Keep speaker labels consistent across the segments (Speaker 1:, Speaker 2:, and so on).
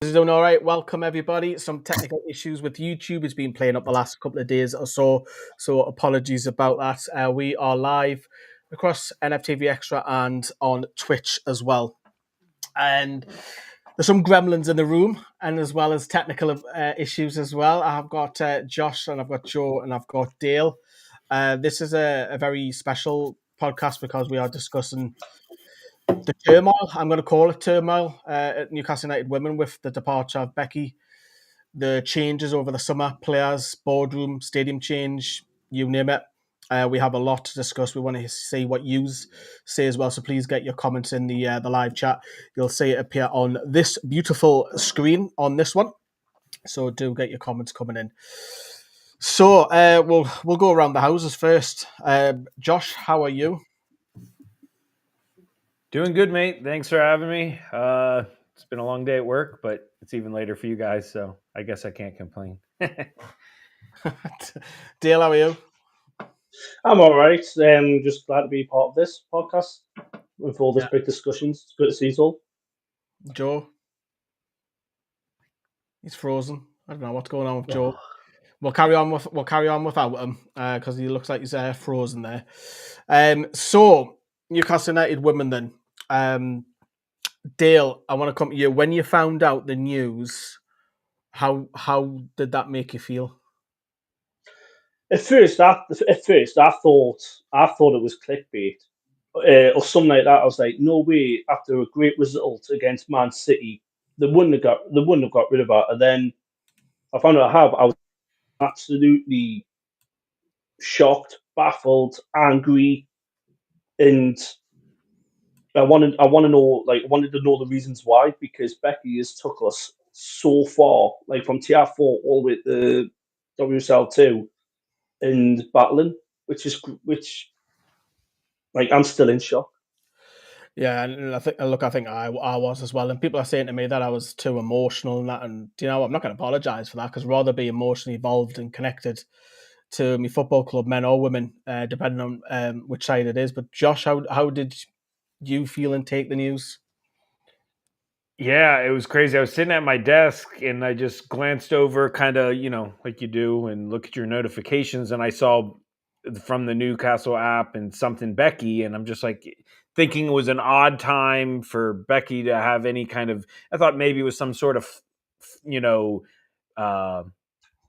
Speaker 1: Is it doing all right? Welcome, everybody. Some technical issues with YouTube has been playing up the last couple of days or so apologies about that. We are live across NFTV Extra and on Twitch as well. And there's some gremlins in the room, and as well as technical issues as well. I've got Josh, and I've got Joe, and I've got Dale. This is a very special podcast because we are discussing the turmoil. I'm going to call it turmoil at Newcastle United Women with the departure of Becky, the changes over the summer, players, boardroom, stadium change, you name it. We have a lot to discuss. We want to see what you say as well. So please get your comments in the live chat. You'll see it appear on this beautiful screen on this one. So do get your comments coming in. So we'll go around the houses first. Josh, how are you?
Speaker 2: Doing good, mate. Thanks for having me. It's been a long day at work, but it's even later for you guys, so I guess I can't complain.
Speaker 1: Dale, how are you?
Speaker 3: I'm all right. Just glad to be part of this podcast with all this big discussions. It's good to see you all.
Speaker 1: Joe, he's frozen. I don't know what's going on with Joe. We'll carry on without him because he looks like he's frozen there. So Newcastle United Women then. Dale, I want to come to you. When you found out the news, how did that make you feel?
Speaker 3: At first, I thought it was clickbait or something like that. I was like, no way! After a great result against Man City, they wouldn't have got rid of her. And then I found out how I was absolutely shocked, baffled, angry, and I wanted to know the reasons why, because Becky has took us so far, like from TR4 all the way to WSL2 and battling, which I'm still in shock.
Speaker 1: Yeah, and I think I was as well. And people are saying to me that I was too emotional and that. And I'm not going to apologise for that because rather be emotionally involved and connected to my football club, men or women, depending on which side it is. But Josh, how did you feel and take the news?
Speaker 2: Yeah, it was crazy. I was sitting at my desk and I just glanced over kind of, like you do and look at your notifications, and I saw from the Newcastle app and something Becky, and I'm just like thinking it was an odd time for Becky to have any kind of, I thought maybe it was some sort of,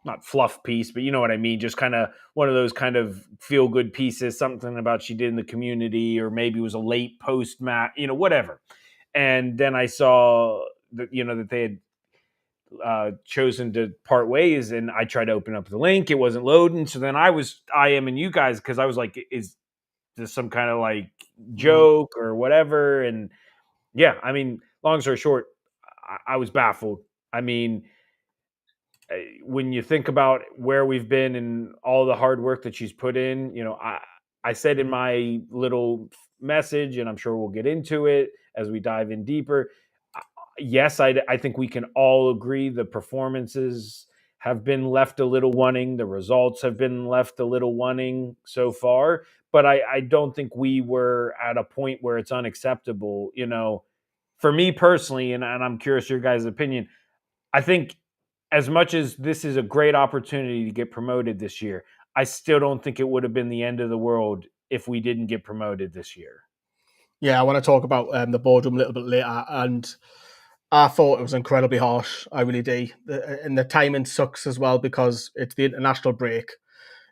Speaker 2: not fluff piece, but you know what I mean? Just kind of one of those kind of feel good pieces, something about she did in the community, or maybe it was a late post match, whatever. And then I saw that, that they had chosen to part ways, and I tried to open up the link. It wasn't loading. So then I am in you guys because I was like, is this some kind of like joke or whatever? And yeah, I mean, long story short, I was baffled. I mean, when you think about where we've been and all the hard work that she's put in, I said in my little message, and I'm sure we'll get into it as we dive in deeper. Yes, I think we can all agree the performances have been left a little wanting. The results have been left a little wanting so far. But I don't think we were at a point where it's unacceptable. For me personally, and I'm curious your guys' opinion, I think as much as this is a great opportunity to get promoted this year, I still don't think it would have been the end of the world if we didn't get promoted this year.
Speaker 1: Yeah, I want to talk about the boardroom a little bit later, and I thought it was incredibly harsh. I really do. And the timing sucks as well because it's the international break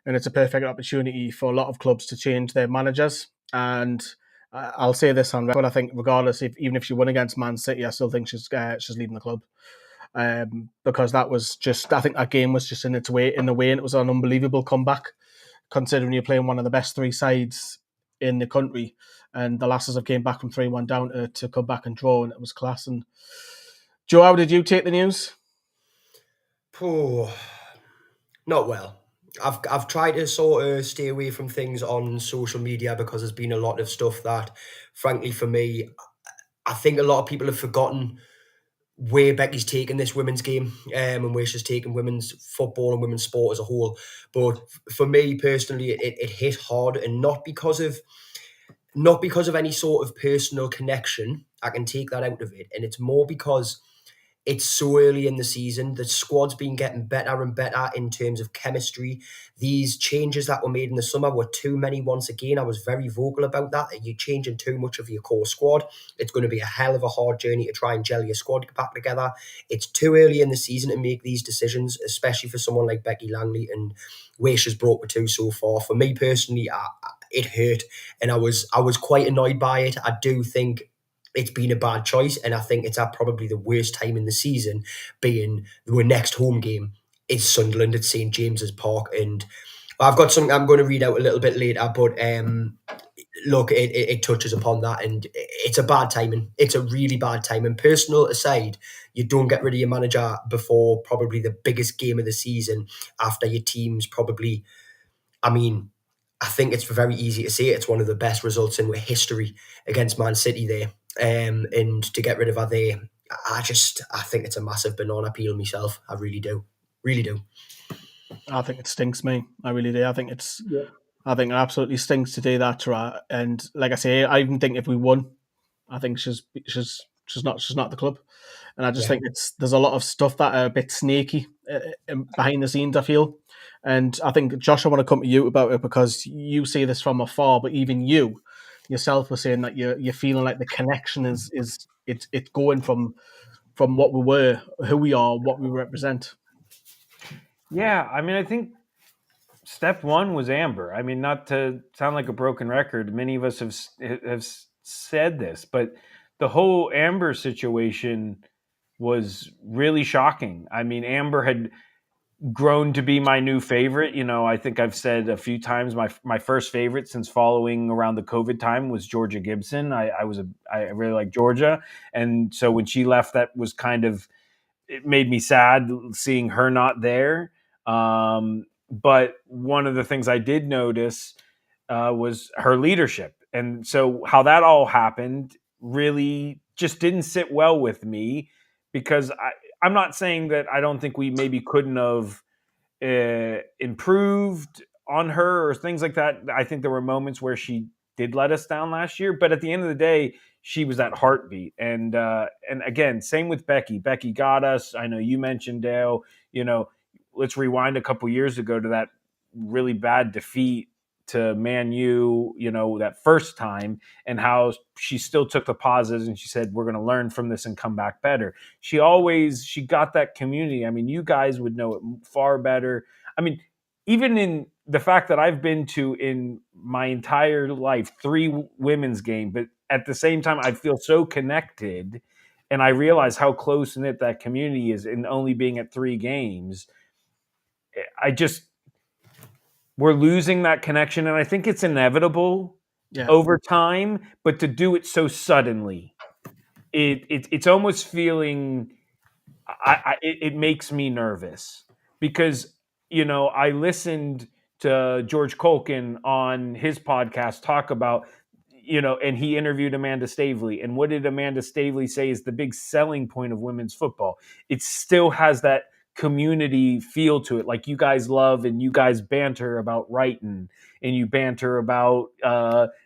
Speaker 1: and it's a perfect opportunity for a lot of clubs to change their managers. And I'll say this on record, I think regardless, even if she won against Man City, I still think she's leaving the club. Because that was just, I think that game was just in the way, and it was an unbelievable comeback, considering you're playing one of the best three sides in the country, and the Lasses have came back from 3-1 down to come back and draw, and it was class. And Joe, how did you take the news?
Speaker 4: Oh, not well. I've tried to sort of stay away from things on social media because there's been a lot of stuff that, frankly, for me, I think a lot of people have forgotten where Becky's taken this women's game and where she's taken women's football and women's sport as a whole. But for me personally, it hit hard, and not because of any sort of personal connection. I can take that out of it, and it's more because it's so early in the season. The squad's been getting better and better in terms of chemistry. These changes that were made in the summer were too many once again. I was very vocal about that. You're changing too much of your core squad. It's going to be a hell of a hard journey to try and gel your squad back together. It's too early in the season to make these decisions, especially for someone like Becky Langley and where she's brought me to so far. For me personally, it hurt, and I was quite annoyed by it. I do think it's been a bad choice, and I think it's at probably the worst time in the season, being the next home game is Sunderland at St James's Park. And I've got something I'm going to read out a little bit later, but look, it touches upon that, and it's a bad timing. It's a really bad timing. Personal aside, you don't get rid of your manager before probably the biggest game of the season, after your team's probably, I mean, I think it's very easy to say it's one of the best results in history against Man City there. And to get rid of her there, I think it's a massive banana peel myself. I really do. Really do.
Speaker 1: I think it stinks me. I really do. I think it's.
Speaker 3: Yeah.
Speaker 1: I think it absolutely stinks to do that to her. And like I say, I even think if we won, I think she's not the club. And I just think there's a lot of stuff that are a bit snaky behind the scenes, I feel. And I think, Josh, I want to come to you about it because you see this from afar, but even you yourself were saying that you're feeling like the connection is it's going from what we were, who we are, what we represent.
Speaker 2: Yeah, I mean, I think step one was Amber. I mean, not to sound like a broken record, many of us have said this, but the whole Amber situation was really shocking. I mean, Amber had grown to be my new favorite. You know, I think I've said a few times my first favorite since following around the COVID time was Georgia Gibson. I really like Georgia, and so when she left, that was kind of, it made me sad seeing her not there. But one of the things I did notice was her leadership, and so how that all happened really just didn't sit well with me, because I'm not saying that I don't think we maybe couldn't have improved on her or things like that. I think there were moments where she did let us down last year, but at the end of the day, she was that heartbeat. And again, same with Becky. Becky got us. I know you mentioned, Dale, you know, let's rewind a couple years ago to that really bad defeat to Man U, you know, that first time, and how she still took the pauses and she said, we're going to learn from this and come back better. She got that community. I mean, you guys would know it far better. I mean, even in the fact that I've been to in my entire life 3 women's games, but at the same time, I feel so connected, and I realize how close knit that community is in only being at 3 games. We're losing that connection, and I think it's inevitable over time, but to do it so suddenly, it's almost feeling, it makes me nervous, because, you know, I listened to George Colkin on his podcast talk about, you know, and he interviewed Amanda Stavely, and what did Amanda Stavely say is the big selling point of women's football? It still has that community feel to it, like you guys love, and you guys banter about Brighton, and you banter about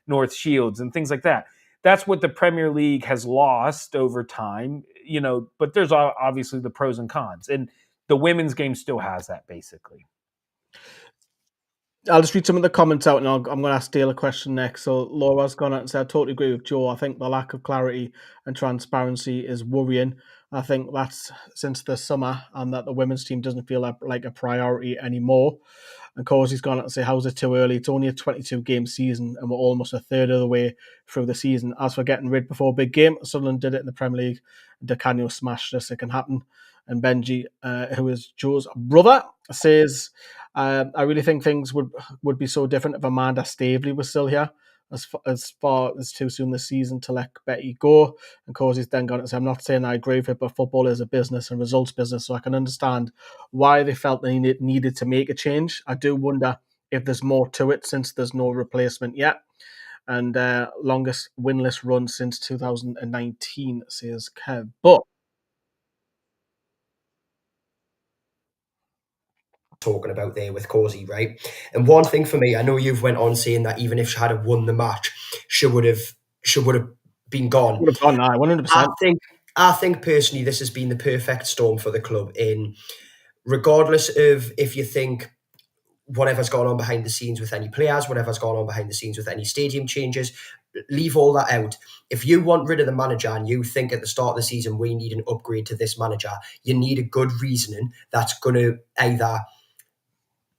Speaker 2: North Shields and things like that. That's what the Premier League has lost over time, you know, but there's obviously the pros and cons, and the women's game still has that, basically.
Speaker 1: I'll just read some of the comments out, and I'm going to ask Dale a question next. So Laura's gone out and said, I totally agree with Joe. I think the lack of clarity and transparency is worrying. I think that's since the summer, and that the women's team doesn't feel like a priority anymore. And Cosey's gone out and say, how's it too early? It's only a 22-game season, and we're almost a third of the way through the season. As for getting rid before a big game, Sunderland did it in the Premier League. Di Canio smashed us. It can happen. And Benji, who is Joe's brother, says, I really think things would be so different if Amanda Stavely was still here. As far as too soon this season to let Betty go. And Cosey's then gone and said, I'm not saying I agree with it, but football is a business and results business, so I can understand why they felt they needed to make a change. I do wonder if there's more to it, since there's no replacement yet. And longest winless run since 2019, says Kev. But
Speaker 4: talking about there with Causey, right? And one thing for me, I know you've went on saying that even if she had won the match, she would have been gone.
Speaker 1: would have gone now, 100%.
Speaker 4: I think I think personally this has been the perfect storm for the club in regardless of if you think whatever's gone on behind the scenes with any players, whatever's gone on behind the scenes with any stadium changes, leave all that out. If you want rid of the manager and you think at the start of the season we need an upgrade to this manager, you need a good reasoning that's going to either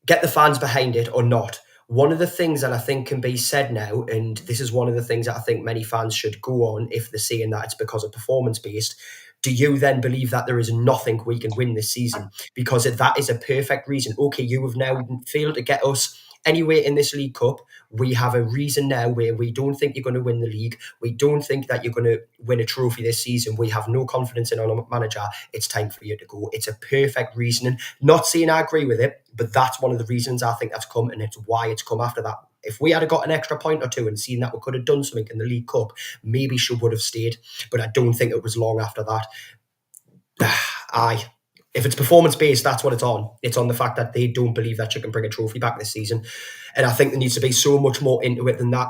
Speaker 4: get the fans behind it or not. One of the things that I think can be said now, and this is one of the things that I think many fans should go on if they're saying that it's because of performance based. Do you then believe that there is nothing we can win this season? Because if that is a perfect reason. Okay, you have now failed to get us anywhere in this League Cup. We have a reason now where we don't think you're going to win the league. We don't think that you're going to win a trophy this season. We have no confidence in our manager. It's time for you to go. It's a perfect reasoning. Not saying I agree with it, but that's one of the reasons I think that's come, and it's why it's come after that. If we had got an extra point or two and seen that we could have done something in the League Cup, maybe she would have stayed. But I don't think it was long after that. Aye. If it's performance based, that's what it's on. It's on the fact that they don't believe that she can bring a trophy back this season. And I think there needs to be so much more into it than that.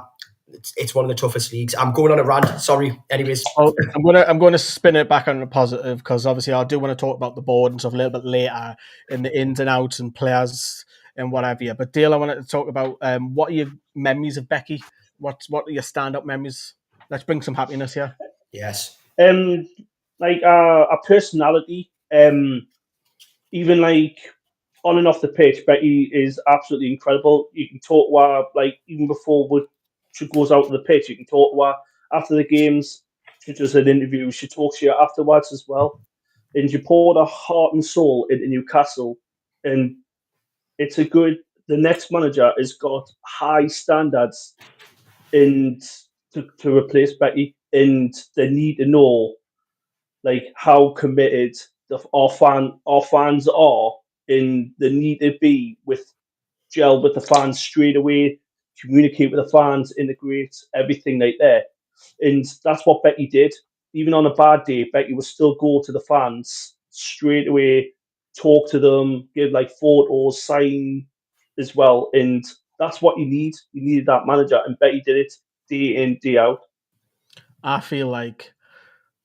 Speaker 4: It's one of the toughest leagues. I'm going on a rant. Sorry. Anyways.
Speaker 1: Oh, I'm going to spin it back on a positive because obviously I do want to talk about the board and stuff a little bit later in the ins and outs and players and whatever. Yeah. But Dale, I wanted to talk about what are your memories of Becky? What are your stand-up memories? Let's bring some happiness here.
Speaker 4: Yes.
Speaker 3: Like a personality, even like on and off the pitch, Becky is absolutely incredible. You can talk to her like even before she goes out to the pitch. You can talk to her after the games. She does an interview. She talks to you afterwards as well. And she poured her heart and soul into Newcastle. And it's a good. The next manager has got high standards and to replace Becky, and they need to know like how committed our fans are, and they need to be with gel with the fans straight away, communicate with the fans, integrate everything like that. And that's what Becky did. Even on a bad day, Becky would still go to the fans straight away, talk to them, give like photos, sign as well. And that's what you need. You needed that manager, and Becky did it day in, day out.
Speaker 1: I feel like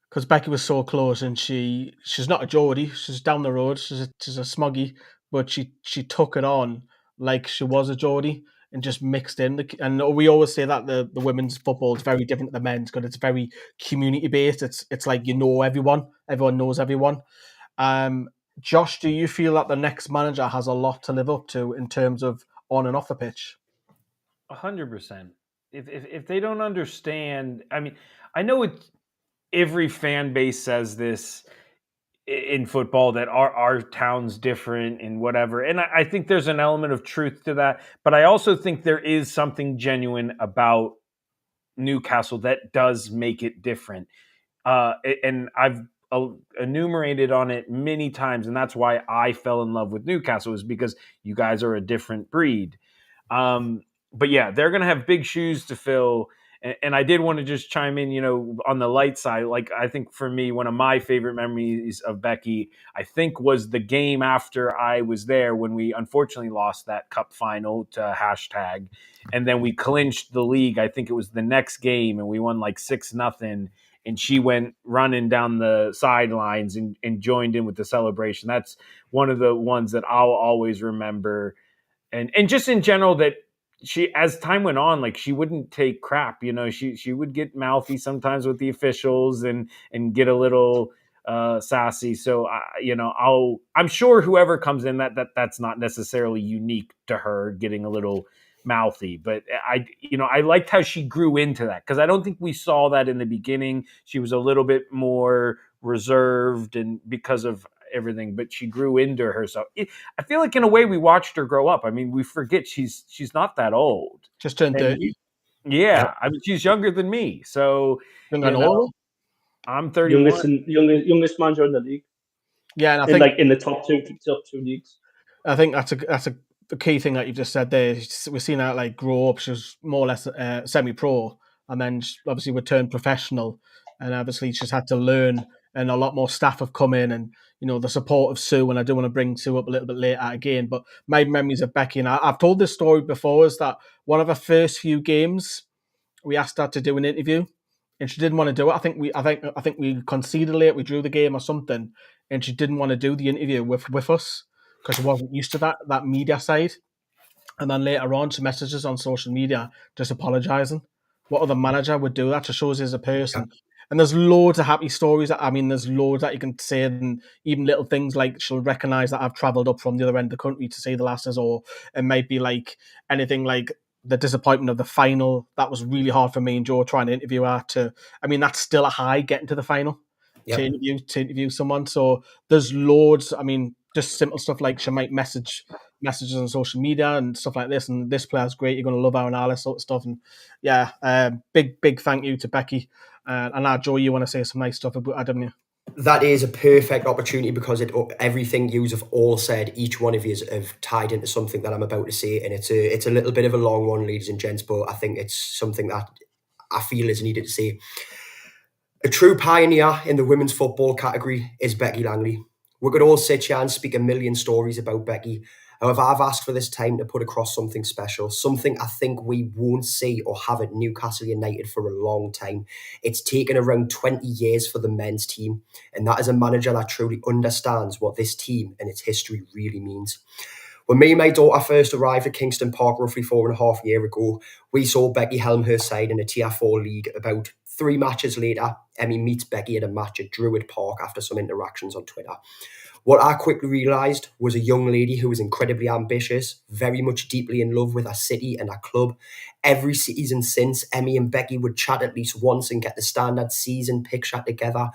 Speaker 1: because Becky was so close and she's not a Geordie, she's down the road, she's a smoggy, but she took it on like she was a Geordie and just mixed in. And we always say that the women's football is very different to the men's because it's very community based. It's like you know everyone knows everyone. Josh, do you feel that the next manager has a lot to live up to in terms of on and off the pitch?
Speaker 2: 100%. If they don't understand, I mean, I know it's every fan base says this in football that our town's different and whatever. And I think there's an element of truth to that. But I also think there is something genuine about Newcastle that does make it different. And I've enumerated on it many times. And that's why I fell in love with Newcastle, is because you guys are a different breed. But yeah, they're going to have big shoes to fill. And I did want to just chime in, on the light side. Like, I think for me, one of my favorite memories of Becky, I think, was the game after I was there when we unfortunately lost that cup final to hashtag. And then we clinched the league. I think it was the next game and we won like 6-0. And she went running down the sidelines and joined in with the celebration. That's one of the ones that I'll always remember. And just in general, that she, as time went on, like, she wouldn't take crap. She would get mouthy sometimes with the officials and get a little sassy. So I'm sure whoever comes in, that's not necessarily unique to her getting a little mouthy, but I liked how she grew into that, because I don't think we saw that in the beginning. She was a little bit more reserved and because of everything, but she grew into herself. I feel like in a way we watched her grow up. I mean, we forget she's not that old.
Speaker 1: Just turned 30.
Speaker 2: Yeah, I mean, she's younger than me. So I'm 31.
Speaker 3: Youngest manager in the league.
Speaker 1: Yeah, and I think
Speaker 3: in the top two leagues.
Speaker 1: I think that's the key thing that you just said there. We've seen her like grow up. She was more or less semi-pro, and then obviously returned professional. And obviously she's had to learn, and a lot more staff have come in, and the support of Sue. And I do want to bring Sue up a little bit later again. But my memories of Becky, and I've told this story before, is that one of her first few games, we asked her to do an interview, and she didn't want to do it. I think we conceded late. We drew the game or something, and she didn't want to do the interview with us because she wasn't used to that media side. And then later on, she messages on social media just apologising. What other manager would do that? Just shows you as a
Speaker 4: Yeah.
Speaker 1: person. And there's loads of happy stories. I mean, there's loads that you can say, and even little things like she'll recognise that I've travelled up from the other end of the country to see the lasses, or it might be like anything like the disappointment of the final. That was really hard for me and Joe trying to interview her. I mean, that's still a high getting to the final
Speaker 4: Yep.
Speaker 1: to interview someone. So there's loads. I mean, just simple stuff like she might messages on social media and stuff like this, and this player's great, you're going to love her and all this sort of stuff. And yeah, big thank you to Becky. And now, Joe, you want to say some nice stuff about her, don't you?
Speaker 4: That is a perfect opportunity because everything you have all said, each one of you have tied into something that I'm about to say, and it's a little bit of a long one, ladies and gents, but I think it's something that I feel is needed to say. A true pioneer in the women's football category is Becky Langley. We could all sit here and speak a million stories about Becky. However, I've asked for this time to put across something special, something I think we won't see or have at Newcastle United for a long time. It's taken around 20 years for the men's team, and that is a manager that truly understands what this team and its history really means. When me and my daughter first arrived at Kingston Park roughly 4.5 years ago, we saw Becky helm her side in a Tier 4 league. About 3 matches later, Emmy meets Becky at a match at Druid Park after some interactions on Twitter. What I quickly realised was a young lady who was incredibly ambitious, very much deeply in love with her city and her club. Every season since, Emmy and Becky would chat at least once and get the standard season picture together.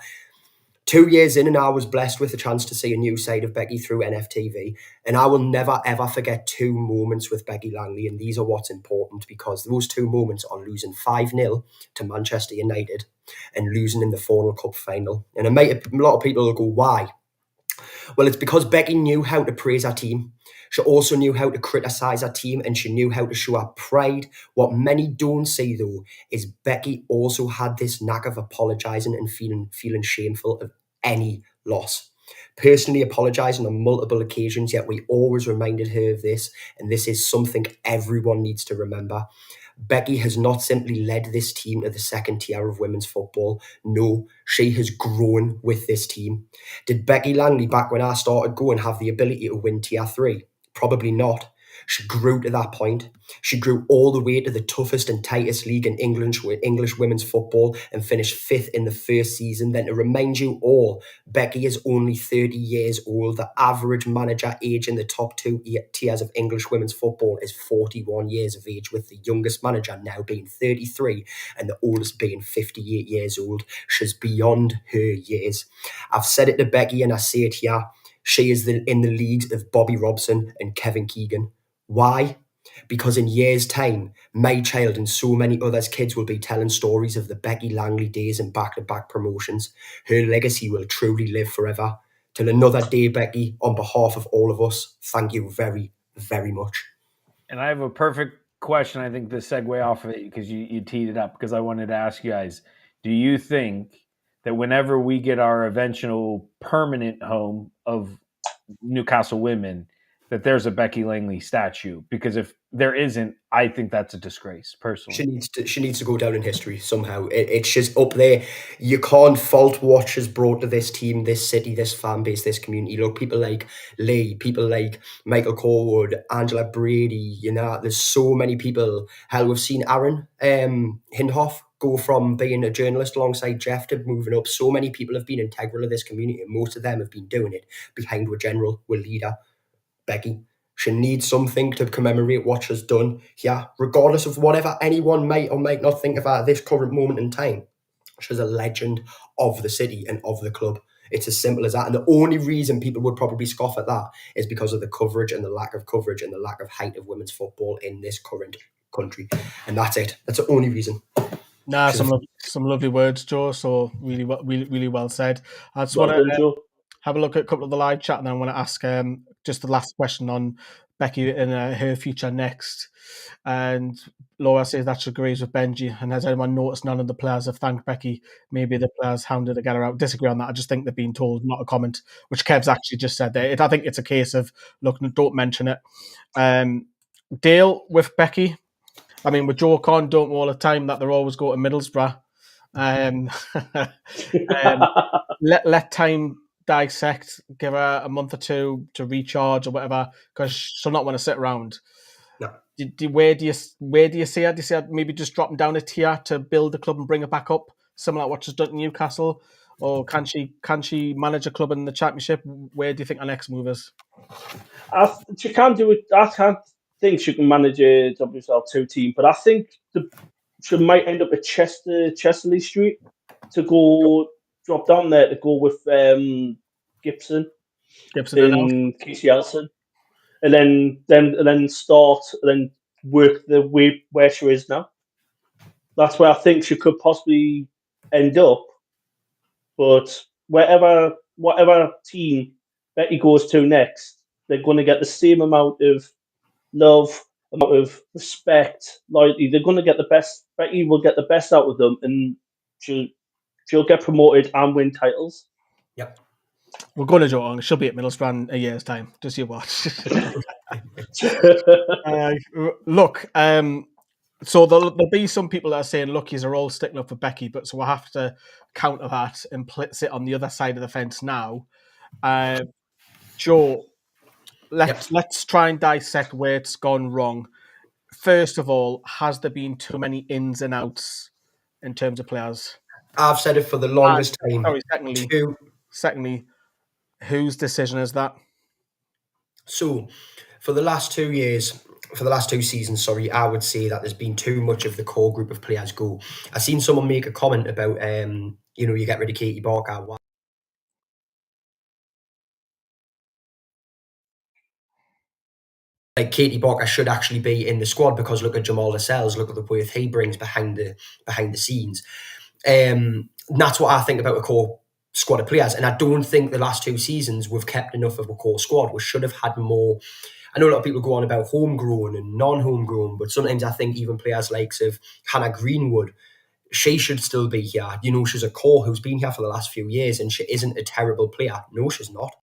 Speaker 4: 2 years in, and I was blessed with the chance to see a new side of Becky through NFTV. And I will never, ever forget 2 moments with Becky Langley. And these are what's important, because those 2 moments are losing 5-0 to Manchester United and losing in the Final Cup final. And a lot of people will go, why? Well, it's because Becky knew how to praise her team. She also knew how to criticise her team, and she knew how to show her pride. What many don't see, though, is Becky also had this knack of apologising and feeling shameful of any loss. Personally apologising on multiple occasions, yet we always reminded her of this, and this is something everyone needs to remember. Becky has not simply led this team to the second tier of women's football. No, she has grown with this team. Did Becky Langley, back when I started going, have the ability to win Tier 3? Probably not. She grew to that point. She grew all the way to the toughest and tightest league in English women's football and finished 5th in the first season. Then, to remind you all, Becky is only 30 years old. The average manager age in the top 2 tiers of English women's football is 41 years of age, with the youngest manager now being 33 and the oldest being 58 years old. She's beyond her years. I've said it to Becky and I say it here. She is in the leagues of Bobby Robson and Kevin Keegan. Why? Because in years' time, my child and so many others' kids will be telling stories of the Becky Langley days and back-to-back promotions. Her legacy will truly live forever. Till another day, Becky, on behalf of all of us, thank you very, very much.
Speaker 2: And I have a perfect question, I think, to segue off of it, because you teed it up, because I wanted to ask you guys, do you think that whenever we get our eventual permanent home of Newcastle Women, that there's a Becky Langley statue? Because if there isn't, I think that's a disgrace, personally.
Speaker 4: She needs to go down in history somehow. It's just up there. You can't fault what she's brought to this team, this city, this fan base, this community. Look, people like Lee, people like Michael Corwood, Angela Brady, there's so many people. Hell, we've seen Aaron Hindhoff go from being a journalist alongside Jeff to moving up. So many people have been integral to this community, and most of them have been doing it behind with general, with leader, Becky. She needs something to commemorate what she's done here, regardless of whatever anyone might or might not think of her at this current moment in time. She's a legend of the city and of the club. It's as simple as that. And the only reason people would probably scoff at that is because of the coverage and the lack of coverage and the lack of height of women's football in this current country. And that's it. That's the only reason.
Speaker 1: Nah, some lovely words, Joe. So really well said. I just want to have a look at a couple of the live chat, and then I want to ask just the last question on Becky and her future next. And Laura says that she agrees with Benji. And has anyone noticed none of the players have thanked Becky? Maybe the players hounded to get her out. Disagree on that. I just think they've been told, not a comment, which Kev's actually just said there. I think it's a case of, look, don't mention it. Dale with Becky. I mean, with Joe Con, don't all the time that they're always going to Middlesbrough. Um, um, let time dissect. Give her a month or two to recharge or whatever, because she'll not want to sit around.
Speaker 4: No.
Speaker 1: Where do you see her? Do you see her maybe just dropping down a tier to build the club and bring it back up, similar to what she's done in Newcastle, or can she manage a club in the Championship? Where do you think her next move is?
Speaker 3: She can do it. I can't think she can manage a WSL2 team, but I think she might end up at Chesterley Street to go drop down there to go with Gibson
Speaker 1: And
Speaker 3: and Casey Elson, and then start and then work the way where she is now. That's where I think she could possibly end up. But whatever team Becky goes to next, they're going to get the same amount of love, amount of respect, loyalty. They're going to get the best. Becky will get the best out of them, and she'll get promoted and win titles.
Speaker 4: Yep.
Speaker 1: We're going to Geelong. She'll be at Middlesbrough a year's time. Just you watch. Look, so there'll be some people that are saying, look, he's all sticking up for Becky, but so we'll have to counter that and sit on the other side of the fence now. Joe, let's try and dissect where it's gone wrong. First of all, has there been too many ins and outs in terms of players?
Speaker 4: I've said it for the longest time.
Speaker 1: Secondly, whose decision is that?
Speaker 4: So, for the last 2 years, for the last 2 seasons, I would say that there's been too much of the core group of players go. I seen someone make a comment about, you get rid of Katie Barker. Like Katie Barker should actually be in the squad because look at Jamal Lascelles, look at the worth he brings behind the scenes. And that's what I think about a core squad of players. And I don't think the last 2 seasons we've kept enough of a core squad. We should have had more. I know a lot of people go on about homegrown and non-homegrown, but sometimes I think even players like Hannah Greenwood, she should still be here. She's a core who's been here for the last few years and she isn't a terrible player. No, she's not.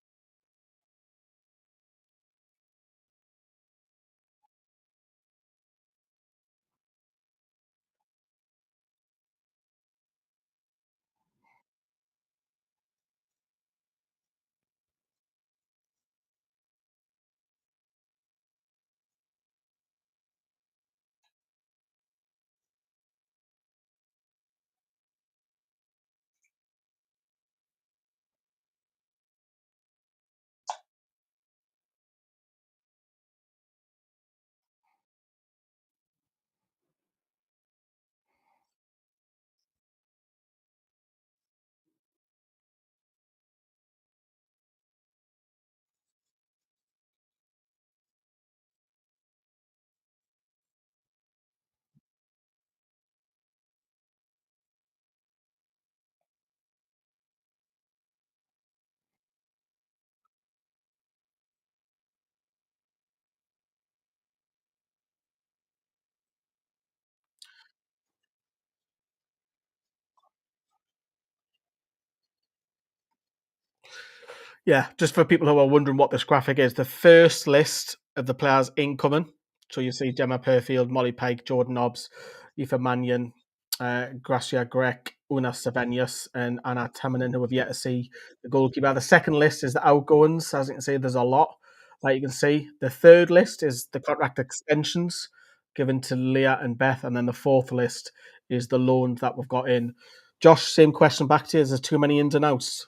Speaker 1: Yeah, just for people who are wondering what this graphic is, the first list of the players incoming. So you see Gemma Perfield, Molly Pike, Jordan Nobbs, Aoife Mannion, Gracia Grech, Una Sevenius, and Anna Tamanin, who have yet to see the goalkeeper. The second list is the outgoings. As you can see, there's a lot, like you can see. The third list is the contract extensions given to Leah and Beth. And then the fourth list is the loans that we've got in. Josh, same question back to you. Is there too many ins and outs?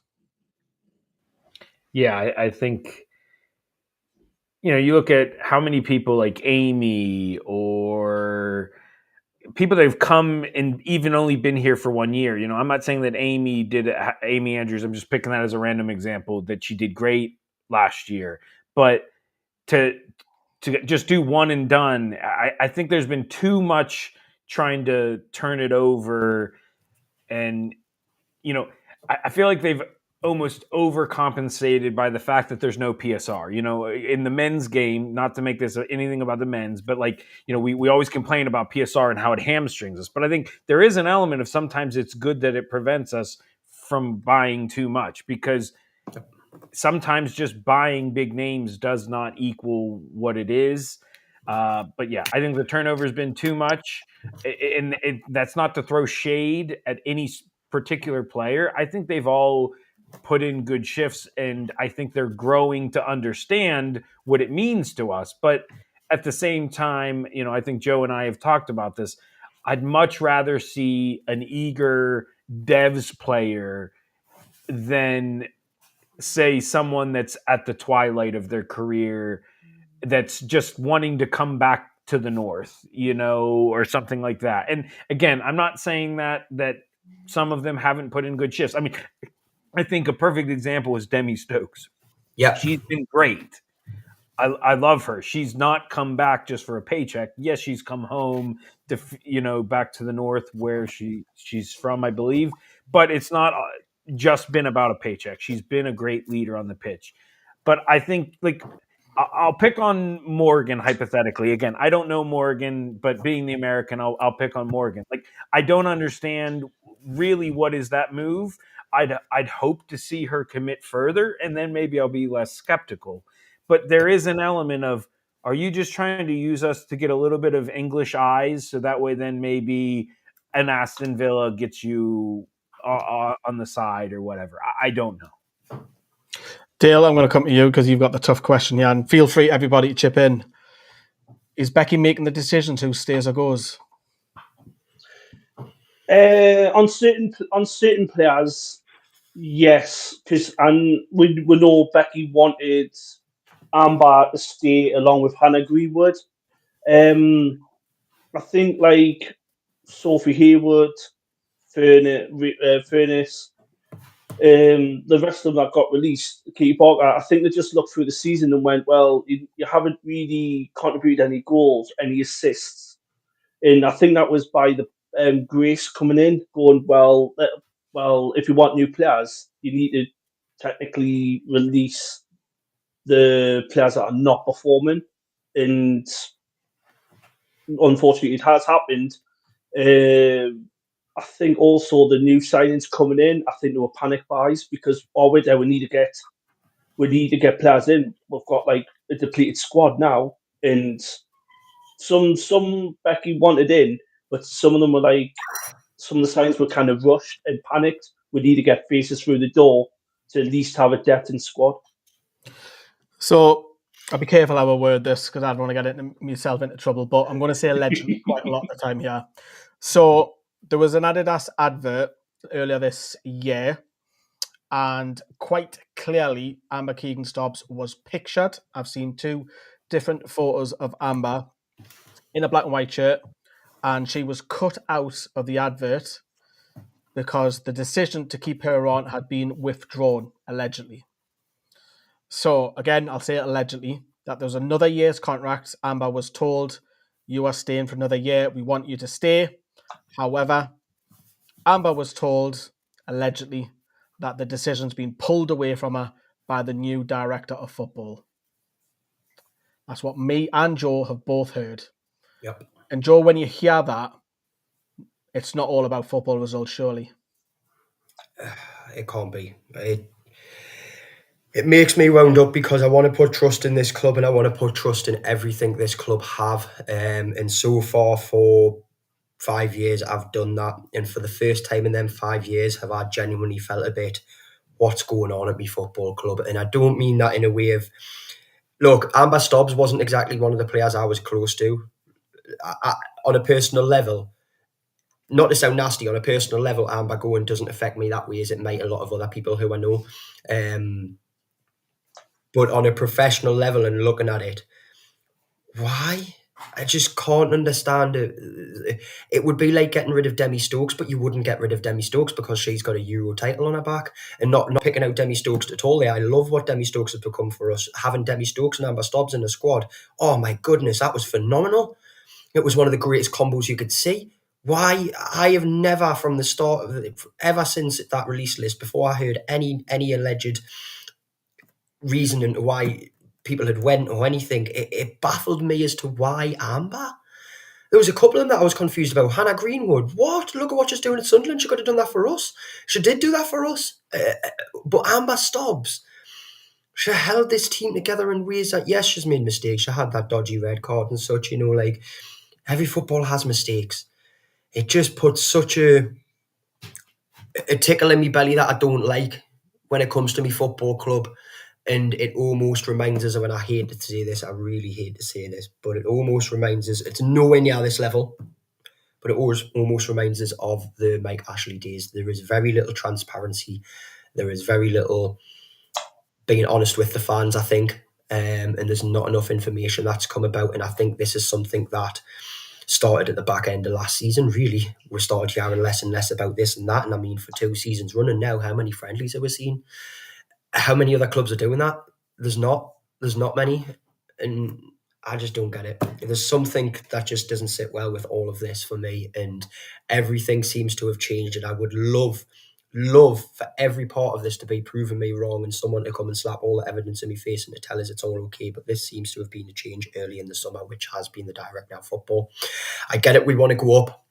Speaker 2: Yeah, I think, you look at how many people like Amy or people that have come and even only been here for 1 year. I'm not saying that Amy Andrews, I'm just picking that as a random example, that she did great last year. But to just do one and done, I think there's been too much trying to turn it over. And, I feel like they've almost overcompensated by the fact that there's no PSR. In the men's game, not to make this anything about the men's, but we always complain about PSR and how it hamstrings us. But I think there is an element of sometimes it's good that it prevents us from buying too much, because sometimes just buying big names does not equal what it is. But yeah, I think the turnover has been too much, and that's not to throw shade at any particular player. I think they've all put in good shifts, and I think they're growing to understand what it means to us. But at the same time, I think Joe and I have talked about this. I'd much rather see an eager Devs player than, say, someone that's at the twilight of their career that's just wanting to come back to the North, or something like that. And again, I'm not saying that some of them haven't put in good shifts. I mean, I think a perfect example is Demi Stokes.
Speaker 4: Yeah.
Speaker 2: She's been great. I love her. She's not come back just for a paycheck. Yes, she's come home to, back to the North where she's from, I believe. But it's not just been about a paycheck. She's been a great leader on the pitch. But I think, I'll pick on Morgan hypothetically. Again, I don't know Morgan, but being the American, I'll pick on Morgan. I don't understand really what is that move. I'd hope to see her commit further, and then maybe I'll be less skeptical. But there is an element of, are you just trying to use us to get a little bit of English eyes, so that way then maybe an Aston Villa gets you on the side or whatever? I don't know.
Speaker 1: Dale, I'm going to come to you because you've got the tough question here, and feel free, everybody, to chip in. Is Becky making the decisions who stays or goes?
Speaker 3: On certain players, yes, because we know Becky wanted Amber to stay along with Hannah Greenwood. I think Sophie Hayward, Furness, the rest of them that got released, Katie Barker, I think they just looked through the season and went, well, you haven't really contributed any goals, any assists. And I think that was by the Grace coming in, going, well, if you want new players, you need to technically release the players that are not performing. And unfortunately, it has happened. I think also the new signings coming in, I think they were panic buys because already we need to get players in. We've got a depleted squad now, and some Becky wanted in, but some of them were some of the signings were kind of rushed and panicked. We need to get faces through the door to at least have a depth in squad.
Speaker 1: So I'll be careful how I word this because I don't want to get myself into trouble, but I'm going to say allegedly quite a lot of the time here. So there was an Adidas advert earlier this year, and quite clearly Amber Keegan-Stobbs was pictured. I've seen 2 different photos of Amber in a black and white shirt, and she was cut out of the advert because the decision to keep her on had been withdrawn, allegedly. So again, I'll say it allegedly, that there was another year's contract. Amber was told, you are staying for another year. We want you to stay. However, Amber was told, allegedly, that the decision's been pulled away from her by the new director of football. That's what me and Joe have both heard.
Speaker 4: Yep.
Speaker 1: And Joe, when you hear that, it's not all about football results, surely.
Speaker 4: It can't be. It makes me wound up because I want to put trust in this club and I want to put trust in everything this club have. And so far for 5 years, I've done that. And for the first time in them 5 years, have I genuinely felt a bit, what's going on at my football club? And I don't mean that in a way of, look, Amber Stobbs wasn't exactly one of the players I was close to. On a personal level, not to sound nasty, on a personal level, Amber going doesn't affect me that way as it might a lot of other people who I know. But on a professional level and looking at it, why? I just can't understand it. It would be like getting rid of Demi Stokes, but you wouldn't get rid of Demi Stokes because she's got a Euro title on her back. And not picking out Demi Stokes at all there. I love what Demi Stokes has become for us. Having Demi Stokes and Amber Stobbs in the squad, oh my goodness, that was phenomenal. It was one of the greatest combos you could see. Why? I have never, from the start, ever since that release list, before I heard any alleged reason into why people had went or anything, it baffled me as to why Amber. There was a couple of them that I was confused about. Hannah Greenwood, what? Look at what she's doing at Sunderland. She could have done that for us. She did do that for us. But Amber Stobbs, she held this team together in ways that, yes, she's made mistakes. She had that dodgy red card and such, like, every football has mistakes. It just puts such a tickle in my belly that I don't like when it comes to my football club. And it almost reminds us of, and I hate to say this, I really hate to say this, but it almost reminds us, it's nowhere near this level, but it almost reminds us of the Mike Ashley days. There is very little transparency. There is very little being honest with the fans, I think. And there's not enough information that's come about. And I think this is something that started at the back end of last season, really. We started hearing less and less about this and that. And I mean, for 2 seasons running now, how many friendlies have we seen? How many other clubs are doing that? There's not many. And I just don't get it. There's something that just doesn't sit well with all of this for me. And everything seems to have changed. And I would love for every part of this to be proving me wrong and someone to come and slap all the evidence in my face and to tell us it's all okay. But this seems to have been a change early in the summer, which has been the direct now football. I get it, we want to go up,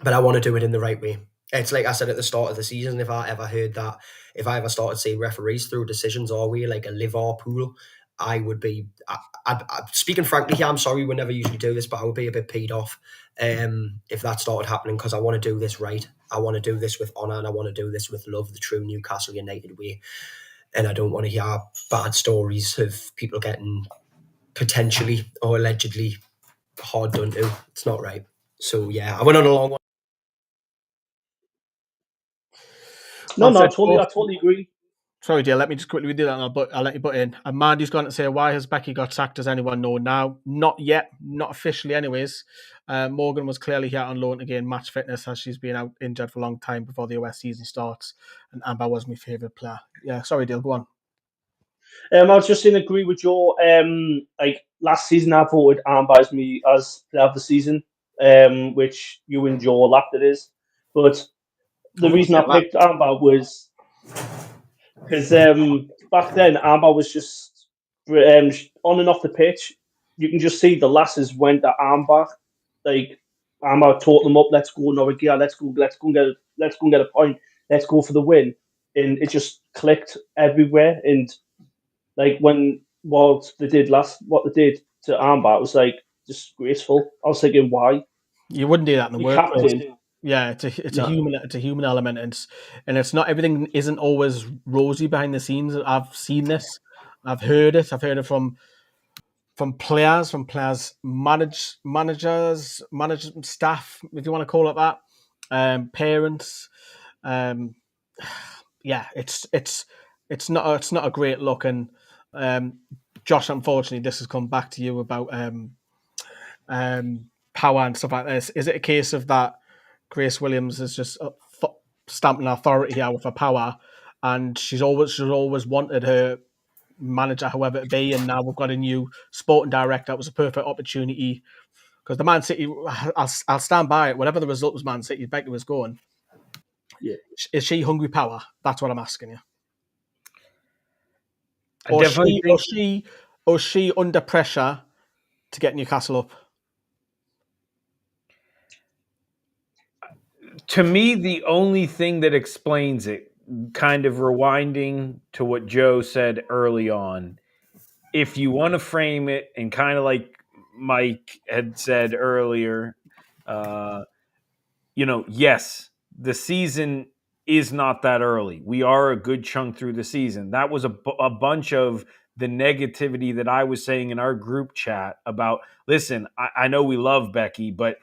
Speaker 4: but I want to do it in the right way. It's like I said at the start of the season, if I ever started seeing referees through decisions our way, like a Liverpool, I would be, speaking frankly here, I'm sorry, we never usually do this, but I would be a bit peed off if that started happening, because I want to do this right. I want to do this with honour, and I want to do this with love, the true Newcastle United way. And I don't want to hear bad stories of people getting potentially or allegedly hard done to. It's not right. So yeah, I went on a long one.
Speaker 3: No,
Speaker 1: That's
Speaker 3: no,
Speaker 1: it.
Speaker 3: I totally agree.
Speaker 1: Sorry, dear. Let me just quickly do that, and I'll let you butt in. And Mandy's going to say, "Why has Becky got sacked? Does anyone know now? Not yet, not officially, anyways. Morgan was clearly here on loan to gain match fitness, as she's been out injured for a long time before the US season starts. And Amber was my favourite player. Yeah, sorry, Dale. Go on.
Speaker 3: I was just in agree with Joe. Like last season, I voted Amber as player of the season, which you and Joe laughed at is. But the reason I picked Amber was because back then Amber was just on and off the pitch. You can just see the lasses went at Amber, like Amber taught them up. Let's go, Norwich. Let's go and get a point. Let's go for the win, and it just clicked everywhere. And like what they did to Armbar, it was like disgraceful. I was thinking, why?
Speaker 1: You wouldn't do that in the
Speaker 3: The
Speaker 1: workplace.
Speaker 3: captain.
Speaker 1: Yeah, it's
Speaker 3: No.
Speaker 1: a human element, and it's not everything isn't always rosy behind the scenes. I've seen this, I've heard it from players, managers, staff, if you want to call it that, parents. Yeah, it's not a great look, and Josh, unfortunately, this has come back to you about power and stuff like this. Is it a case of that Grace Williams is just stamping authority here with her power, and she's always wanted her manager, however it be, and now we've got a new sporting director. It was a perfect opportunity because the Man City, I'll stand by it. Whatever the result was, Man City, Becky was going.
Speaker 3: Yeah.
Speaker 1: Is she hungry power? That's what I'm asking you.
Speaker 2: I definitely think
Speaker 1: Or is she under pressure to get Newcastle up?
Speaker 2: to me, the only thing that explains it, kind of rewinding to what Joe said early on, if you want to frame it and kind of like Mike had said earlier, yes, the season is not that early. We are a good chunk through the season. That was a bunch of the negativity that I was saying in our group chat about, listen, I know we love Becky, but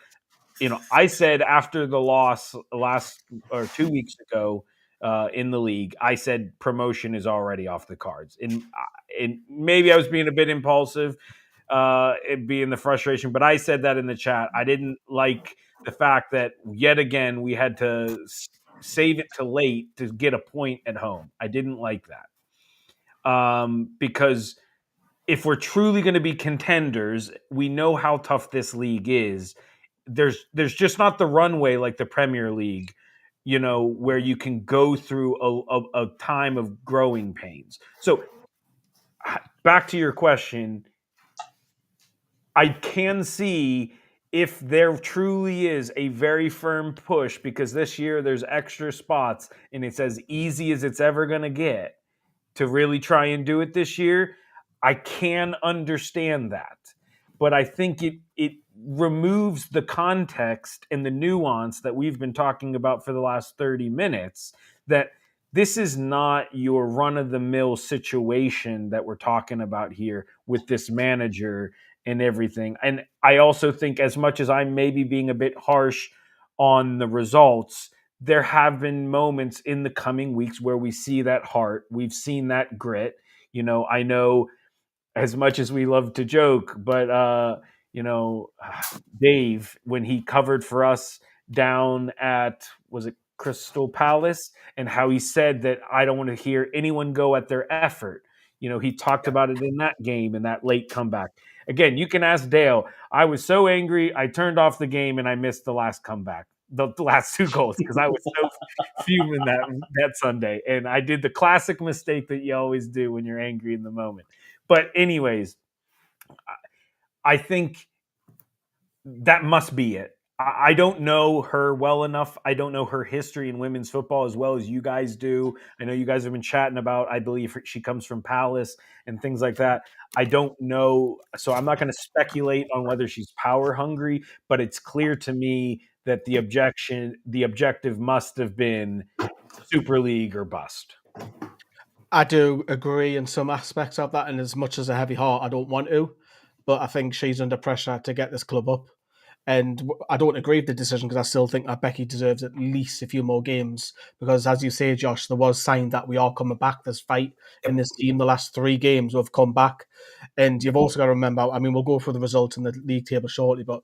Speaker 2: I said after the loss last or 2 weeks ago in the league, I said promotion is already off the cards. And maybe I was being a bit impulsive, it being the frustration, but I said that in the chat. I didn't like the fact that yet again we had to save it to late to get a point at home. I didn't like that because if we're truly going to be contenders, we know how tough this league is. There's just not the runway like the Premier League, where you can go through a time of growing pains. So back to your question, I can see if there truly is a very firm push, because this year there's extra spots and it's as easy as it's ever going to get. to really try and do it this year. I can understand that. But I think it removes the context and the nuance that we've been talking about for the last 30 minutes, that this is not your run-of-the-mill situation that we're talking about here with this manager and everything. And I also think, as much as I'm maybe being a bit harsh on the results, there have been moments in the coming weeks where we see that heart. We've seen that grit. I know, as much as we love to joke, but you know, Dave, when he covered for us down at, was it Crystal Palace, and how he said that, I don't want to hear anyone go at their effort. He talked about it in that game and that late comeback. Again, you can ask Dale. I was so angry, I turned off the game and I missed the last comeback, the last 2 goals, because I was so fuming that Sunday. And I did the classic mistake that you always do when you're angry in the moment. But anyways, I think that must be it. I don't know her well enough. I don't know her history in women's football as well as you guys do. I know you guys have been chatting about, I believe she comes from Palace and things like that. I don't know. So I'm not going to speculate on whether she's power hungry, but it's clear to me that the objective must have been Super League or bust.
Speaker 1: I do agree in some aspects of that, and as much as a heavy heart, I don't want to, but I think she's under pressure to get this club up. And I don't agree with the decision, because I still think that Becky deserves at least a few more games. Because, as you say, Josh, there was sign that we are coming back. There's fight in this team. The last 3 games we've come back, and you've also got to remember. I mean, we'll go through the results in the league table shortly, but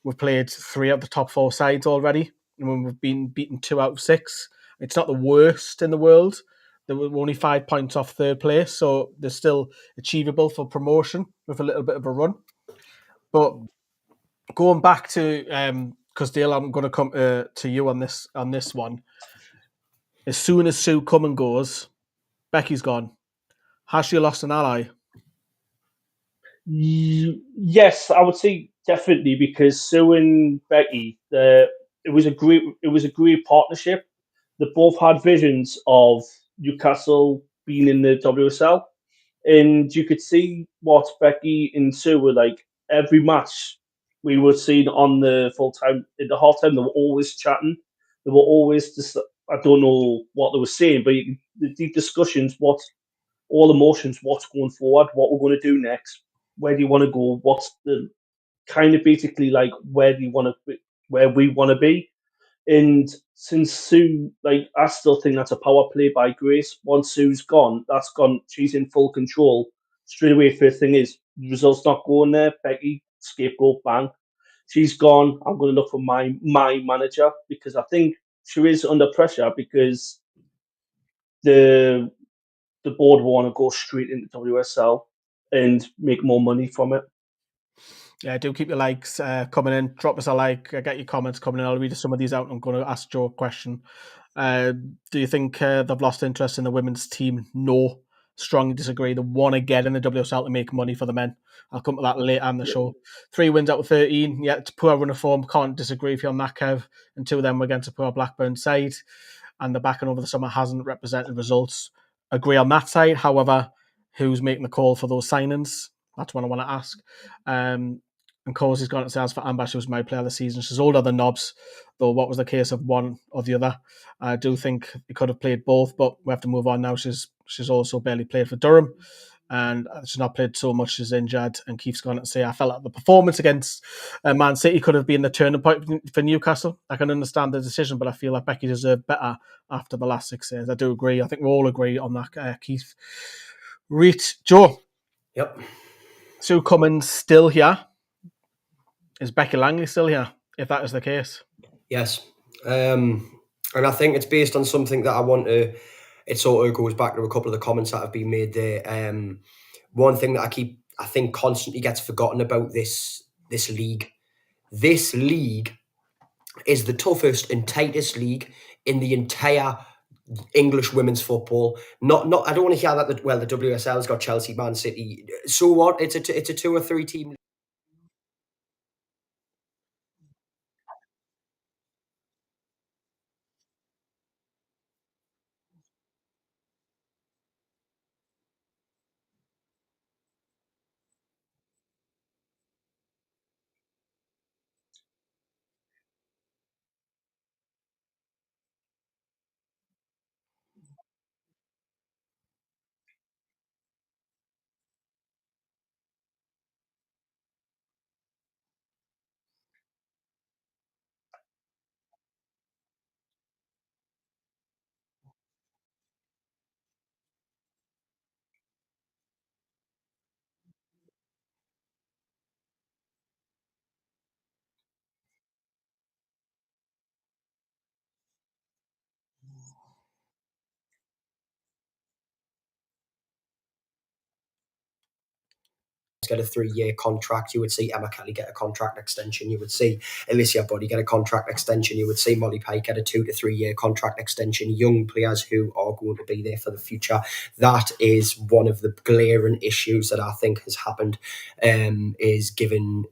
Speaker 1: we've played 3 of the top 4 sides already, and we've been beaten 2 out of 6. It's not the worst in the world. We're only 5 points off 3rd place, so they're still achievable for promotion with a little bit of a run. But going back to, because Dale, I'm going to come to you on this one. As soon as Sue come and goes, Becky's gone. Has she lost an ally?
Speaker 3: Yes, I would say definitely, because Sue and Becky, it was a great partnership. They both had visions of Newcastle being in the WSL, and you could see what Becky and Sue were like every match we were seeing on the full time. In the half time, they were always chatting. They were always just, I don't know what they were saying, but the deep discussions, what all emotions, what's going forward, what we're going to do next, where do you want to go, what's the kind of basically like where do you want to, where we want to be. And since Sue, like, I still think that's a power play by Grace. Once Sue's gone, that's gone. She's in full control. Straight away, first thing is, the results not going there. Becky, scapegoat, bang. She's gone. I'm going to look for my manager, because I think she is under pressure, because the the board will want to go straight into WSL and make more money from it.
Speaker 1: Yeah, do keep your likes coming in. Drop us a like. Get your comments coming in. I'll read some of these out. I'm going to ask Joe a question. Do you think they've lost interest in the women's team? No. Strongly disagree. They want to get in the WSL to make money for the men. I'll come to that later on the show. 3 wins out of 13. Yeah, it's poor run of form. Can't disagree if you're on that, Kev. And 2 of them were against a poor Blackburn side. And the backing over the summer hasn't represented results. Agree on that side. However, who's making the call for those signings? That's what I want to ask. And Cosey's gone to sales for Amber. She was my player of the season. She's older than Nobbs, though what was the case of one or the other. I do think he could have played both, but we have to move on now. She's also barely played for Durham, and she's not played so much. She's injured, and Keith's gone to say, I felt like the performance against Man City could have been the turning point for Newcastle. I can understand the decision, but I feel like Becky deserved better after the last 6 years. I do agree. I think we all agree on that, Keith. Reet, Joe.
Speaker 4: Yep.
Speaker 1: Sue Cummins still here. Is Becky Langley still here, if that is the case?
Speaker 4: Yes. And I think it's based on something that I want to, it sort of goes back to a couple of the comments that have been made there. One thing that I think constantly gets forgotten about this league. This league is the toughest and tightest league in the entire English women's football. Not. I don't want to hear that. The WSL's got Chelsea, Man City. So what? It's a 2 or 3 team. get a 3-year contract. You would see Emma Kelly get a contract extension. You would see Alicia Buddy get a contract extension. You would see Molly Pike get a 2 to 3 year contract extension. Young players who are going to be there for the future. That is one of the glaring issues that I think has happened, is given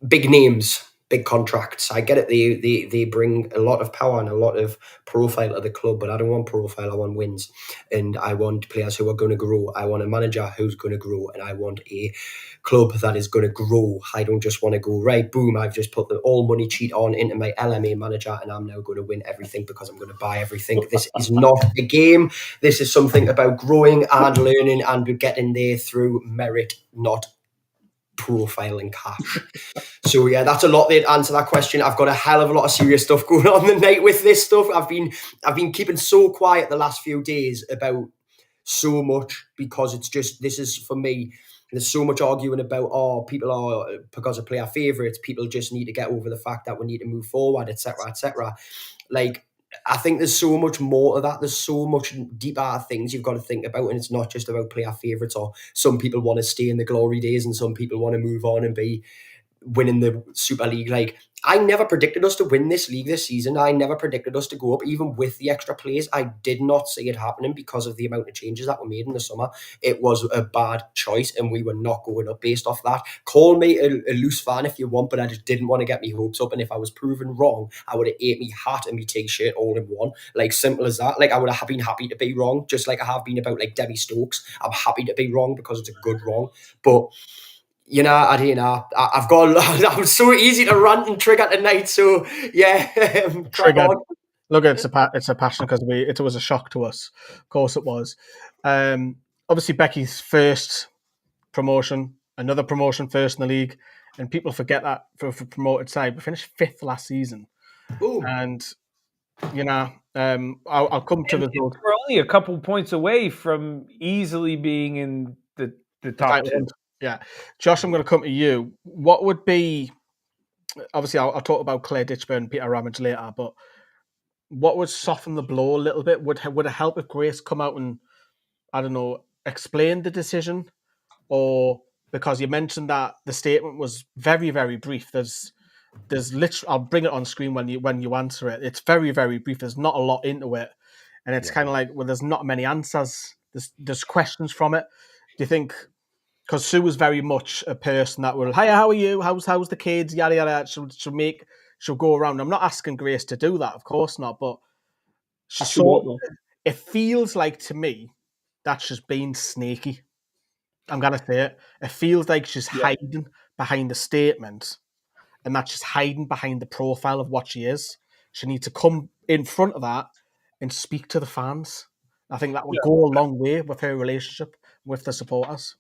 Speaker 4: big names, big contracts. I get it. They bring a lot of power and a lot of profile to the club, but I don't want profile. I want wins, and I want players who are going to grow. I want a manager who's going to grow, and I want a club that is going to grow. I don't just want to go, right, boom, I've just put the all money cheat on into my LMA manager and I'm now going to win everything because I'm going to buy everything. This is not a game. This is something about growing and learning and getting there through merit, not profile and cash. So yeah, that's a lot there to answer that question. I've got a hell of a lot of serious stuff going on the night with this stuff. I've been keeping so quiet the last few days about so much because it's just, this is for me, there's so much arguing about, people are, because of player favourites, people just need to get over the fact that we need to move forward, etc., etc. Like, I think there's so much more to that. There's so much deeper things you've got to think about, and it's not just about player favourites, or some people want to stay in the glory days and some people want to move on and be winning the Super League. Like, I never predicted us to win this league this season. I never predicted us to go up, even with the extra plays. I did not see it happening because of the amount of changes that were made in the summer. It was a bad choice, and we were not going up based off that. Call me a loose fan if you want, but I just didn't want to get my hopes up. And if I was proven wrong, I would have ate me hat and me t-shirt all in one. Like, simple as that. Like, I would have been happy to be wrong, just like I have been about like Debbie Stokes. I'm happy to be wrong because it's a good wrong. But you know, I don't know. I've got. I'm so easy to rant and trigger tonight. So yeah,
Speaker 1: Triggered. Look, it's a passion because it was a shock to us. Of course, it was. Obviously, Becky's first promotion, another promotion, first in the league, and people forget that for promoted side, we finished 5th last season.
Speaker 4: Boom.
Speaker 1: And you know, I'll come to the.
Speaker 2: We're only a couple points away from easily being in the top 2.
Speaker 1: Yeah, Josh, I'm going to come to you. What would be, obviously, I'll talk about Claire Ditchburn and Peter Ramage later, but what would soften the blow a little bit? Would it help if Grace come out and, I don't know, explain the decision? Or, because you mentioned that the statement was very, very brief. There's literally, I'll bring it on screen when you answer it. It's very, very brief. There's not a lot into it. And it's kind of like, well, there's not many answers. There's questions from it. Do you think, because Sue was very much a person that will, "Hiya, how are you? How's the kids? Yada yada." She'll go around. I'm not asking Grace to do that, of course not. But it feels like to me that she's being sneaky. I'm gonna say it. It feels like she's hiding behind the statement, and that she's hiding behind the profile of what she is. She needs to come in front of that and speak to the fans. I think that would go a long way with her relationship with the supporters.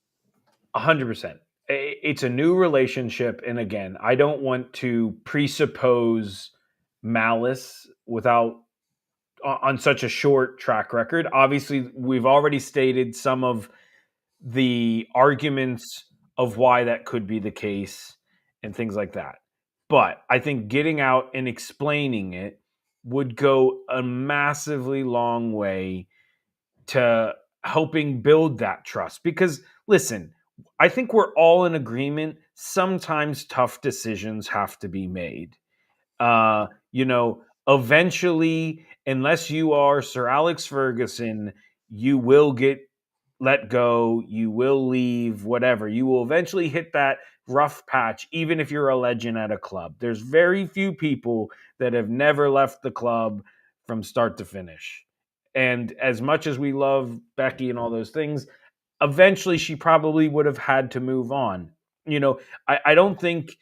Speaker 2: 100%. It's a new relationship. And again, I don't want to presuppose malice on such a short track record. Obviously, we've already stated some of the arguments of why that could be the case and things like that. But I think getting out and explaining it would go a massively long way to helping build that trust. Because listen, I think we're all in agreement. Sometimes tough decisions have to be made. Eventually, unless you are Sir Alex Ferguson, you will get let go. You will leave, whatever. You will eventually hit that rough patch, even if you're a legend at a club. There's very few people that have never left the club from start to finish. And as much as we love Becky and all those things, eventually she probably would have had to move on. I don't think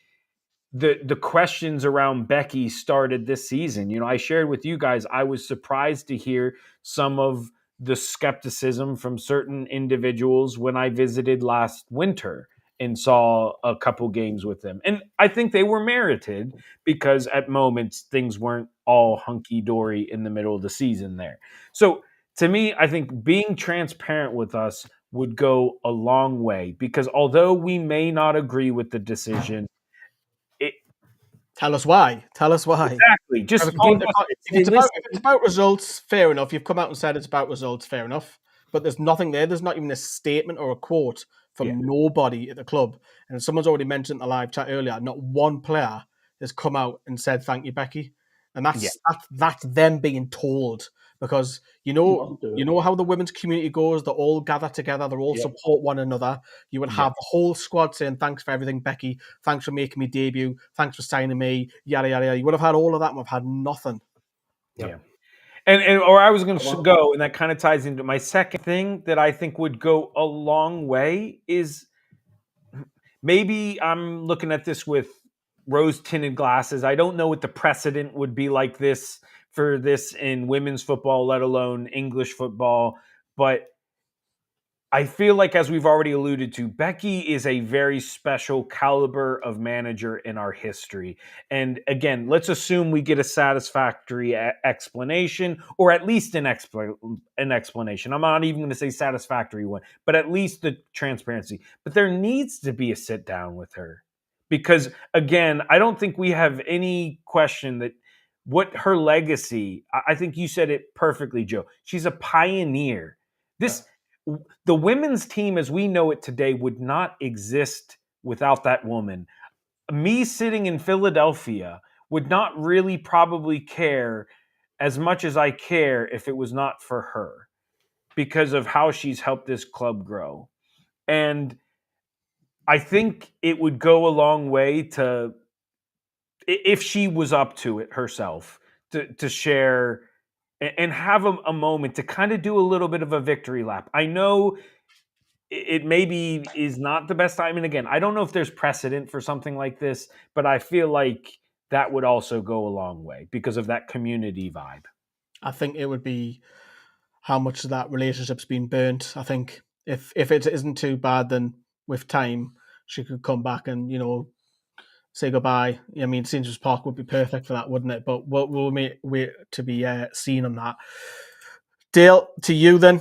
Speaker 2: the questions around Becky started this season. I shared with you guys, I was surprised to hear some of the skepticism from certain individuals when I visited last winter and saw a couple games with them. And I think they were merited because at moments things weren't all hunky-dory in the middle of the season there. So to me, I think being transparent with us would go a long way, because although we may not agree with the decision,
Speaker 1: Tell us why.
Speaker 2: Exactly. Just
Speaker 1: if it's about results, fair enough. You've come out and said it's about results, fair enough. But there's nothing there. There's not even a statement or a quote from nobody at the club. And someone's already mentioned in the live chat earlier, not one player has come out and said, thank you, Becky. And that's them being told, because you know how the women's community goes. They all gather together. They all support one another. You would have the whole squad saying, thanks for everything, Becky. Thanks for making me debut. Thanks for signing me. Yada, yada, yada. You would have had all of that, and we've had nothing.
Speaker 2: Yeah. And or I was going to go, and that kind of ties into my second thing that I think would go a long way is, maybe I'm looking at this with rose-tinted glasses. I don't know what the precedent would be like this for this in women's football, let alone English football. But I feel like, as we've already alluded to, Becky is a very special caliber of manager in our history. And again, let's assume we get a satisfactory explanation, or at least an explanation. I'm not even going to say satisfactory one, but at least the transparency. But there needs to be a sit down with her, because again, I don't think we have any question that what her legacy. I think you said it perfectly, Joe. She's a pioneer. The women's team as we know it today would not exist without that woman. Me sitting in Philadelphia would not really probably care as much as I care if it was not for her, because of how she's helped this club grow. And I think it would go a long way to, if she was up to it herself, to share and have a moment to kind of do a little bit of a victory lap. I know it maybe is not the best time. And again, I don't know if there's precedent for something like this, but I feel like that would also go a long way because of that community vibe.
Speaker 1: I think it would be how much of that relationship's been burnt. I think if it isn't too bad, then with time, she could come back and, say goodbye. I mean, St. James Park would be perfect for that, wouldn't it? But we'll wait to be seen on that. Dale, to you then.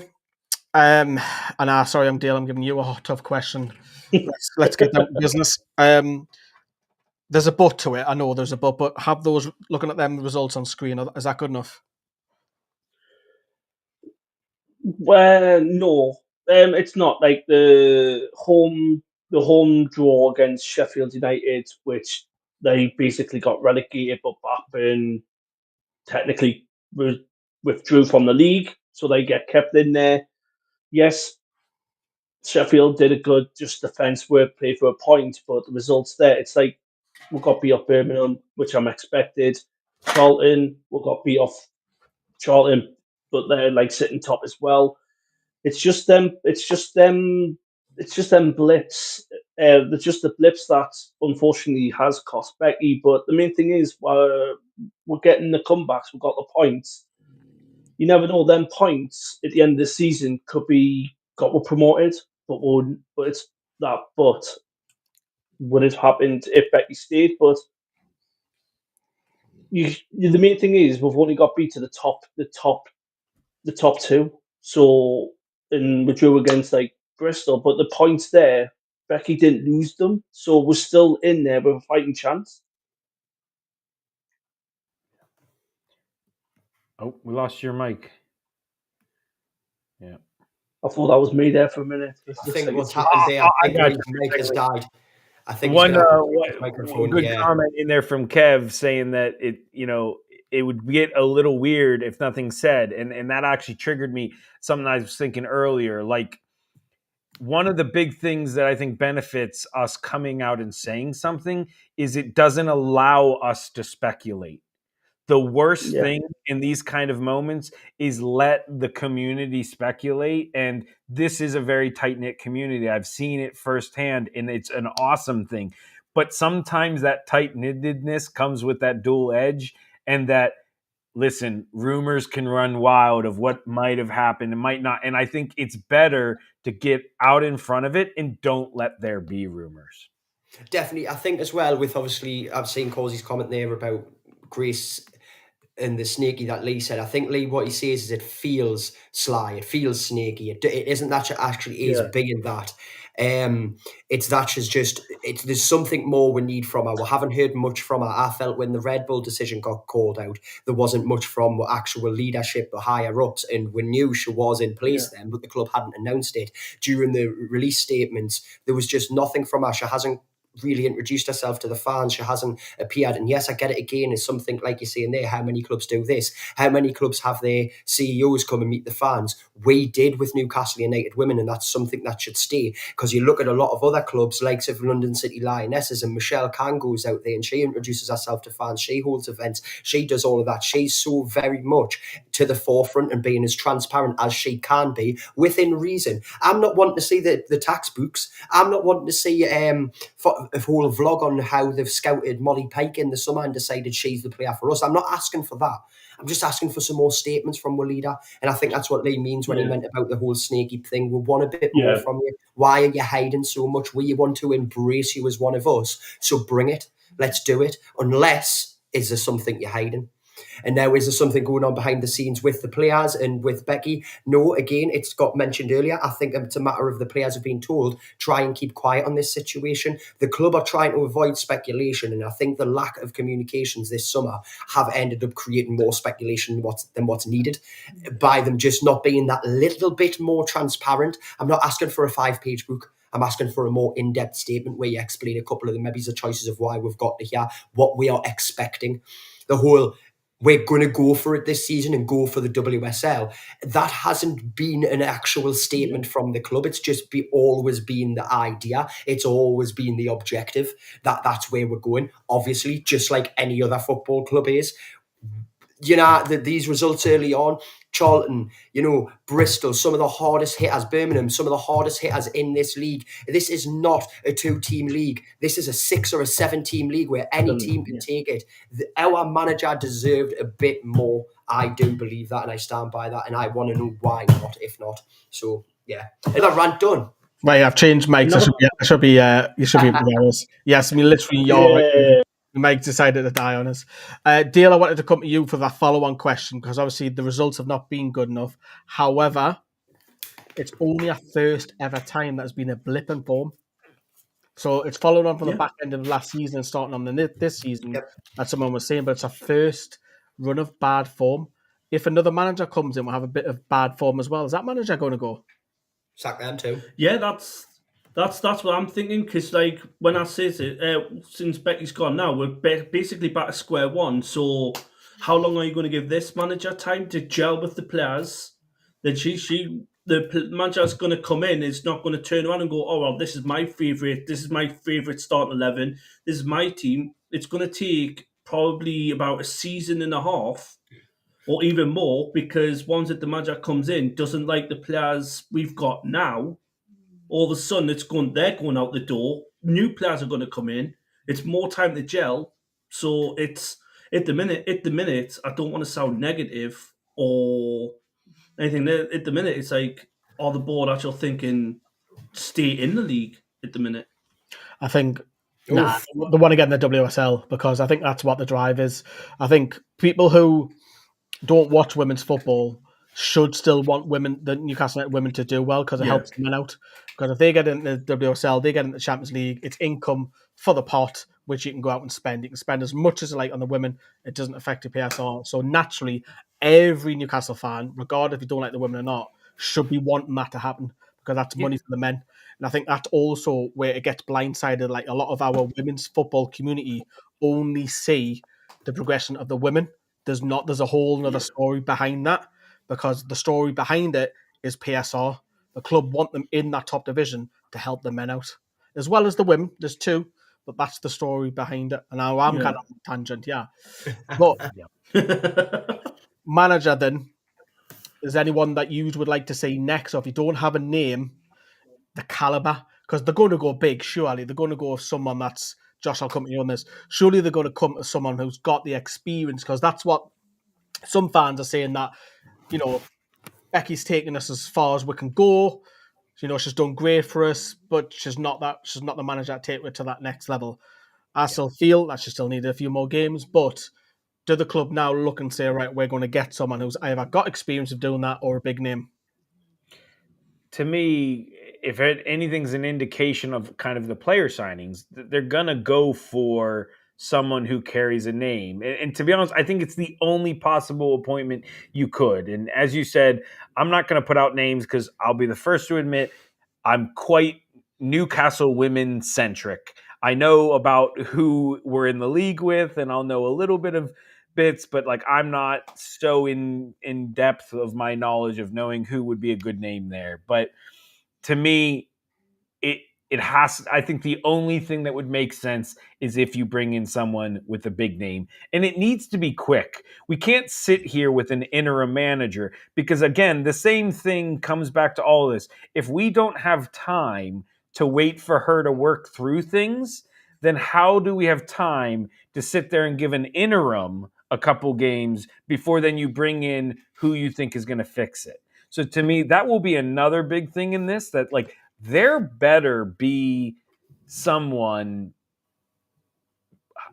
Speaker 1: Sorry, I'm Dale. I'm giving you a tough question. Let's get down to business. There's a but to it. I know there's a but have those, looking at them results on screen, is that good enough?
Speaker 3: Well, no, it's not. Like the home draw against Sheffield United, which they basically got relegated, but Blackburn technically withdrew from the league, so they get kept in there. Yes, Sheffield did a good just defence work, play for a point, but the results there, it's like we got beat off Birmingham, which I'm expected. Charlton, we got beat off Charlton, but they're like sitting top as well. It's just them. It's just them blips. They're just the blips that unfortunately has cost Becky. But the main thing is, we're getting the comebacks. We've got the points. You never know. Them points at the end of the season could be we're promoted, but it's that. But would it happened if Becky stayed? But the main thing is we've only got beat to the top two. So, and we drew against like Bristol, but the points there, Becky didn't lose them, so we're still in there with a fighting chance.
Speaker 2: Oh, we lost your mic. Yeah.
Speaker 3: I thought that was me there for a minute.
Speaker 4: I think what's happened there, I think the mic has died. I think
Speaker 2: one
Speaker 4: microphone.
Speaker 2: Good comment in there from Kev saying that it would get a little weird if nothing's said, and that actually triggered me. Something I was thinking earlier, like one of the big things that I think benefits us coming out and saying something is it doesn't allow us to speculate. The worst thing in these kind of moments is let the community speculate. And this is a very tight-knit community. I've seen it firsthand, and it's an awesome thing. But sometimes that tight-knittedness comes with that dual edge, and that, listen, rumors can run wild of what might have happened and might not. And I think it's better to get out in front of it and don't let there be rumors.
Speaker 4: Definitely. I think as well with, obviously, I've seen Causy's comment there about Grace and the snaky that Lee said. I think Lee, what he says is it feels sly, it feels snaky. It isn't that it actually is being that. It's that she's just, there's something more we need from her. We haven't heard much from her. I felt when the Red Bull decision got called out, there wasn't much from actual leadership or higher ups, and we knew she was in place then, but the club hadn't announced it. During the release statements, there was just nothing from her. She hasn't really introduced herself to the fans. She hasn't appeared. And yes, I get it again. It's something like you're saying there. How many clubs do this? How many clubs have their CEOs come and meet the fans? We did with Newcastle United Women, and that's something that should stay. Because you look at a lot of other clubs, like of London City Lionesses, and Michelle Kang goes out there and she introduces herself to fans. She holds events. She does all of that. She's so very much to the forefront and being as transparent as she can be within reason. I'm not wanting to see the tax books. I'm not wanting to see a whole vlog on how they've scouted Molly Pike in the summer and decided she's the player for us. I'm not asking for that. I'm just asking for some more statements from our leader. And I think that's what Lee means when he meant about the whole snaky thing. We want a bit more from you. Why are you hiding so much? We want to embrace you as one of us. So bring it. Let's do it. Unless, is there something you're hiding? And now, is there something going on behind the scenes with the players and with Becky? No, again, it's got mentioned earlier. I think it's a matter of the players have been told, try and keep quiet on this situation. The club are trying to avoid speculation, and I think the lack of communications this summer have ended up creating more speculation than what's needed by them just not being that little bit more transparent. I'm not asking for a 5-page book. I'm asking for a more in-depth statement where you explain a couple of the maybe the choices of why we've got to here, what we are expecting. The whole, we're going to go for it this season and go for the WSL. That hasn't been an actual statement from the club. It's just always been the idea. It's always been the objective. That's where we're going. Obviously, just like any other football club is. You know, these results early on, Charlton, Bristol, some of the hardest hitters, Birmingham, some of the hardest hitters in this league. This is not a 2-team league. This is a 6 or a 7-team league where any team can take it. Our manager deserved a bit more. I do believe that, and I stand by that, and I want to know why not, if not. So, yeah. Is that rant done?
Speaker 1: Right, I've changed mics. No. You should be embarrassed. Yes, I mean, literally, Mike decided to die on us. Dale, I wanted to come to you for that follow-on question because obviously the results have not been good enough. However, it's only a first ever time that has been a blip in form. So it's followed on from the back end of last season and starting on this season, as someone was saying, but it's a first run of bad form. If another manager comes in, we'll have a bit of bad form as well. Is that manager going to go?
Speaker 4: Sack them too.
Speaker 3: Yeah, that's what I'm thinking. Because like when I say it, since Becky's gone now, we're basically back to square one. So how long are you going to give this manager time to gel with the players? Then the manager's going to come in. It's not going to turn around and go, oh well, this is my favorite. This is my favorite starting 11. This is my team. It's going to take probably about a season and a half. Or even more, because once the manager comes in, doesn't like the players we've got now, all of a sudden they're going out the door. New players are going to come in. It's more time to gel. So it's at the minute. I don't want to sound negative or anything. At the minute, it's like, are the board actually thinking stay in the league at the minute?
Speaker 1: I think they want to get in the WSL because I think that's what the drive is. I think people who don't watch women's football should still want the Newcastle United women to do well because it helps them out. Because if they get in the WSL, they get in the Champions League, it's income for the pot, which you can go out and spend. You can spend as much as you like on the women. It doesn't affect your PSR. So naturally, every Newcastle fan, regardless if you don't like the women or not, should be wanting that to happen because that's money for the men. And I think that's also where it gets blindsided. Like a lot of our women's football community only see the progression of the women. There's a whole other story behind that because the story behind it is PSR. The club want them in that top division to help the men out. As well as the women, there's two, but that's the story behind it. And now I'm kind of on a tangent, But manager then, is anyone that you would like to see next? Or if you don't have a name, the caliber, because they're going to go big, surely. They're going to go with someone that's, Josh, I'll come to you on this. Surely they're going to come to someone who's got the experience, because that's what some fans are saying, that, Becky's taking us as far as we can go. She's done great for us, but she's not the manager to take her to that next level. I still feel that she still needed a few more games, but do the club now look and say, right, we're going to get someone who's either got experience of doing that or a big name?
Speaker 2: To me, if anything's an indication of kind of the player signings, they're going to go for someone who carries a name. And to be honest, I think it's the only possible appointment you could. And as you said, I'm not going to put out names because I'll be the first to admit I'm quite Newcastle Women centric. I know about who we're in the league with, and I'll know a little bit of bits, but like I'm not so in depth of my knowledge of knowing who would be a good name there. But to me, it has, I think the only thing that would make sense is if you bring in someone with a big name, and it needs to be quick. We can't sit here with an interim manager because again, the same thing comes back to all this. If we don't have time to wait for her to work through things, then how do we have time to sit there and give an interim a couple games before then you bring in who you think is going to fix it? So to me, that will be another big thing in this, that like there better be someone.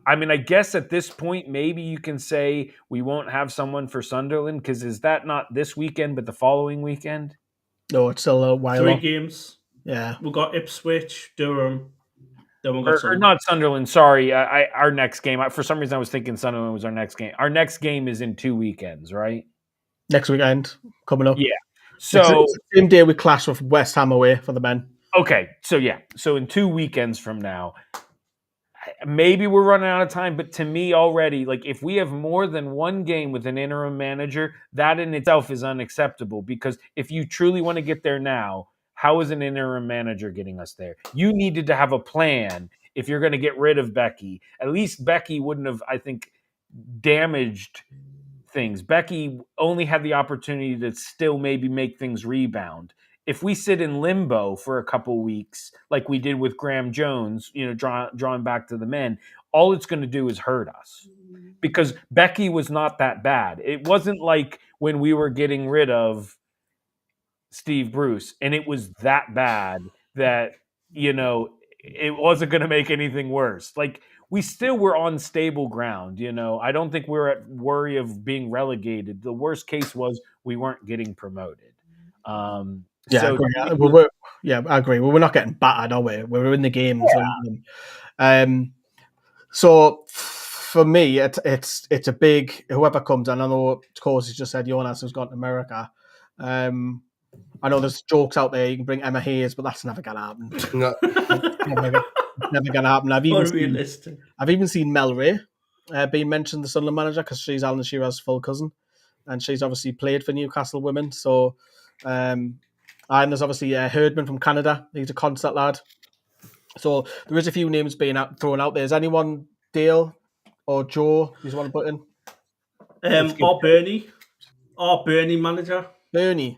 Speaker 2: I mean, I guess at this point, maybe you can say we won't have someone for Sunderland because is that not this weekend, but the following weekend?
Speaker 1: No, it's still a while
Speaker 3: 3
Speaker 1: off.
Speaker 3: games.
Speaker 1: Yeah.
Speaker 3: We've got Ipswich, Durham. Then we've got
Speaker 2: Or
Speaker 3: Sunderland.
Speaker 2: not Sunderland. Sorry, our next game. For some reason, I was thinking Sunderland was our next game. Our next game is in 2 weekends, right?
Speaker 1: Next weekend coming up.
Speaker 2: Yeah. So
Speaker 1: it's the same day we clash with West Ham away for the men.
Speaker 2: Okay, so yeah, so in 2 weekends from now, maybe we're running out of time, but to me already, like if we have more than one game with an interim manager, that in itself is unacceptable because if you truly want to get there now, how is an interim manager getting us there? You needed to have a plan if you're going to get rid of Becky. At least Becky wouldn't have, I think, damaged things. Becky only had the opportunity to still maybe make things rebound. If we sit in limbo for a couple weeks, like we did with Graham Jones, drawing back to the men, all it's going to do is hurt us because Becky was not that bad. It wasn't like when we were getting rid of Steve Bruce and it was that bad that, it wasn't going to make anything worse. Like we still were on stable ground. I don't think we're at worry of being relegated. The worst case was we weren't getting promoted.
Speaker 1: Yeah,
Speaker 2: So,
Speaker 1: I agree. We're not getting battered, are we? We're in the games.
Speaker 2: Yeah.
Speaker 1: So for me, it's a big whoever comes. And I know, of course, you just said Jonas has gone to America. I know there's jokes out there. You can bring Emma Hayes, but that's never gonna happen.
Speaker 4: No.
Speaker 1: never gonna happen. I've even seen Mel Ray being mentioned, the Sunderland manager, because she's Alan Shearer's full cousin, and she's obviously played for Newcastle Women. So. And there's obviously Herdman from Canada. He's a concert lad. So there is a few names being thrown out there. Is anyone, Dale or Joe, you want to put in?
Speaker 3: Or Bernie manager.
Speaker 1: Bernie.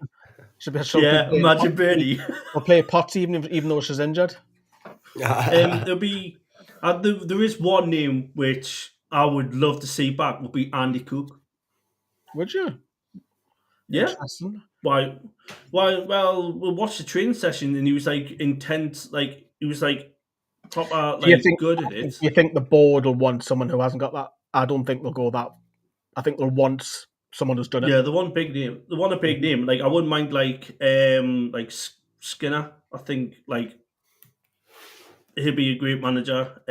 Speaker 3: Imagine Bernie.
Speaker 1: Or play Potts even though she's injured.
Speaker 3: There is one name which I would love to see back would be Andy Cook.
Speaker 1: Would you?
Speaker 3: Yeah. Why? Well, we'll watch the training session, and he was like intense, like he was like proper, like good at it.
Speaker 1: Do you think the board will want someone who hasn't got that? I don't think they'll go that. I think they'll want someone who's done it.
Speaker 3: Yeah, they want a big name. Like I wouldn't mind like Skinner. I think like he'd be a great manager.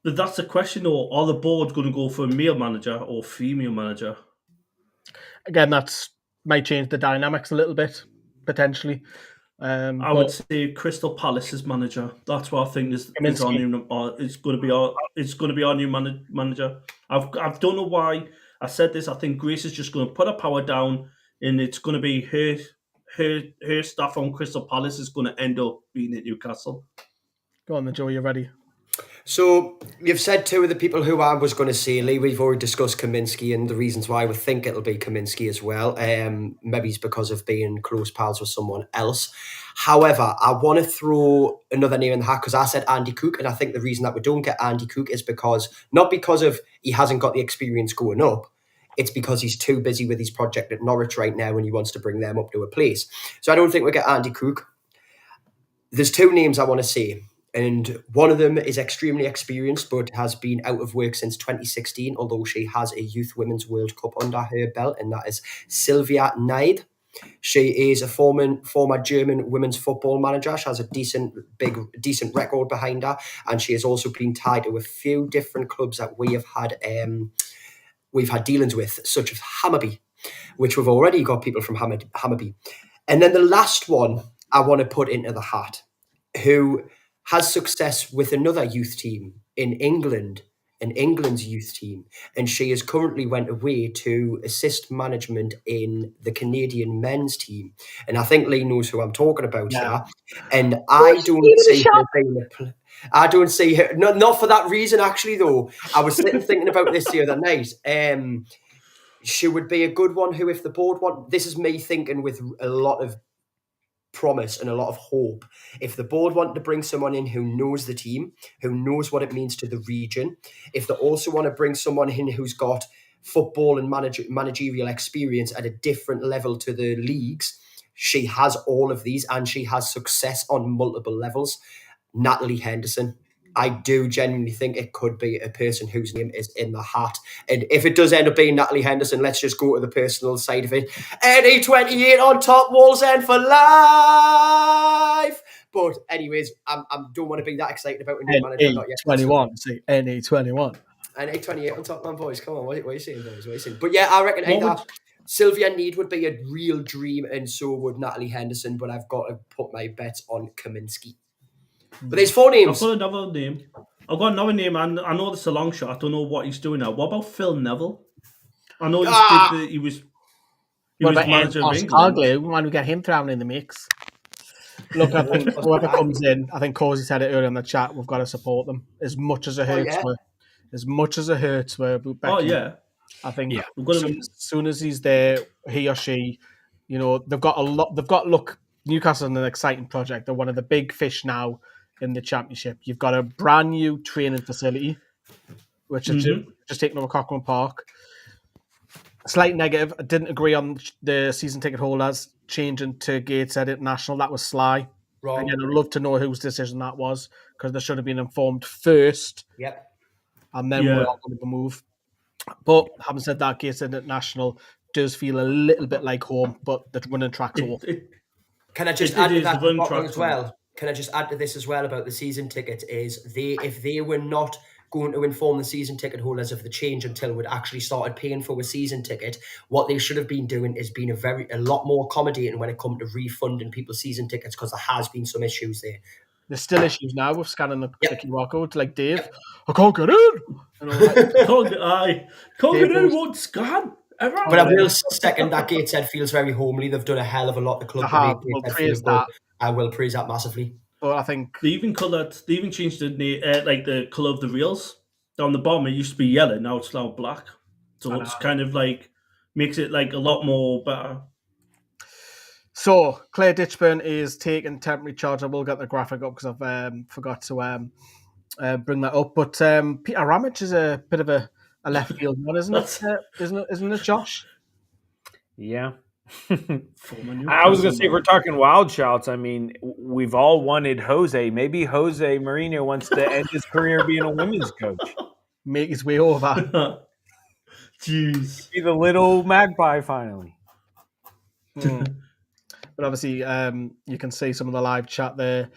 Speaker 3: But that's the question, though. Are the board going to go for a male manager or female manager?
Speaker 1: Again, that's might change the dynamics a little bit, potentially.
Speaker 3: I would say Crystal Palace's manager. That's what I think is our new. It's going to be our new manager. I don't know why I said this. I think Grace is just going to put her power down, and it's going to be her staff on Crystal Palace is going to end up being at Newcastle.
Speaker 1: Go on, then, Joe. You're ready.
Speaker 4: So you've said two of the people who I was going to say, Lee. We've already discussed Kaminsky and the reasons why we think it'll be Kaminsky as well. Maybe it's because of being close pals with someone else. However, I want to throw another name in the hat because I said Andy Cook, and I think the reason that we don't get Andy Cook is not because of he hasn't got the experience going up. It's because he's too busy with his project at Norwich right now and he wants to bring them up to a place. So I don't think we get Andy Cook. There's two names I want to say. And one of them is extremely experienced, but has been out of work since 2016, although she has a Youth Women's World Cup under her belt, and that is Sylvia Naid. She is a former German women's football manager. She has a decent record behind her, and she has also been tied to a few different clubs that we have had dealings with, such as Hammarby, which we've already got people from Hammarby. And then the last one I want to put into the hat, who has success with another youth team in England, England's youth team, and she has currently went away to assist management in the Canadian men's team. And I think Lee knows who I'm talking about here. And I don't see her, not for that reason, actually, though. I was thinking about this the other night. She would be a good one who, if the board want, this is me thinking with a lot of promise and a lot of hope. If the board want to bring someone in who knows the team, who knows what it means to the region, if they also want to bring someone in who's got football and managerial experience at a different level to the leagues, she has all of these and she has success on multiple levels. Natalie Henderson. I do genuinely think it could be a person whose name is in the hat. And if it does end up being Natalie Henderson, let's just go to the personal side of it. NE28 on top, Walls End for life. But anyways, I don't want to be that excited about a new manager. Not yet.
Speaker 1: NE21, see, NE21.
Speaker 4: NE28 on top, man, boys. Come on, what are you saying, boys? What are you saying? But yeah, I reckon Sylvia Need would be a real dream, and so would Natalie Henderson. But I've got to put my bets on Kaminsky. But there's 4 names.
Speaker 5: I've got another name, and I know this is a long shot. I don't know what he's doing now. What about Phil Neville? I know he was manager of England.
Speaker 1: Why don't we get him thrown in the mix? Look, I think whoever comes in, I think Cozy said it earlier in the chat, we've got to support them as much as it hurts. As much as it hurts, Becky, I think as soon as he's there, he or she, they've got a lot. Look, Newcastle is an exciting project. They're one of the big fish now in the Championship. You've got a brand new training facility, which is just taken over Cochrane Park. Slight negative. I didn't agree on the season ticket holders changing to Gateshead International. That was sly.
Speaker 4: Wrong.
Speaker 1: Again, I'd love to know whose decision that was, because they should have been informed first.
Speaker 4: Yep.
Speaker 1: And then we're all going to move. But having said that, Gateshead International does feel a little bit like home, but the running track's off.
Speaker 4: Can I just add to that as well? Can I just add to this as well about the season ticket? If they were not going to inform the season ticket holders of the change until we'd actually started paying for a season ticket, what they should have been doing is being a lot more accommodating when it comes to refunding people's season tickets, because there has been some issues there.
Speaker 1: There's still issues now with scanning the QR code, like Dave. I can't get in.
Speaker 5: Can't get in. Won't scan.
Speaker 4: But I will second that Gateshead feels very homely. They've done a hell of a lot. The club
Speaker 1: will praise that.
Speaker 4: I will praise that massively.
Speaker 1: But I think
Speaker 5: they even changed the colour of the rails down the bottom. It used to be yellow, now it's now black. So it's kind of like makes it like a lot more better.
Speaker 1: So Claire Ditchburn is taking temporary charge. I will get the graphic up because I've forgot to bring that up. But Peter Ramage is a bit of a left field one, isn't it? Isn't it, Josh?
Speaker 2: Yeah. I was going to say, if we're talking wild shouts, I mean, we've all wanted Jose. Maybe Jose Mourinho wants to end his career being a women's coach.
Speaker 1: Make his way over.
Speaker 5: Jeez.
Speaker 2: Be the little magpie finally.
Speaker 1: But obviously, you can see some of the live chat there.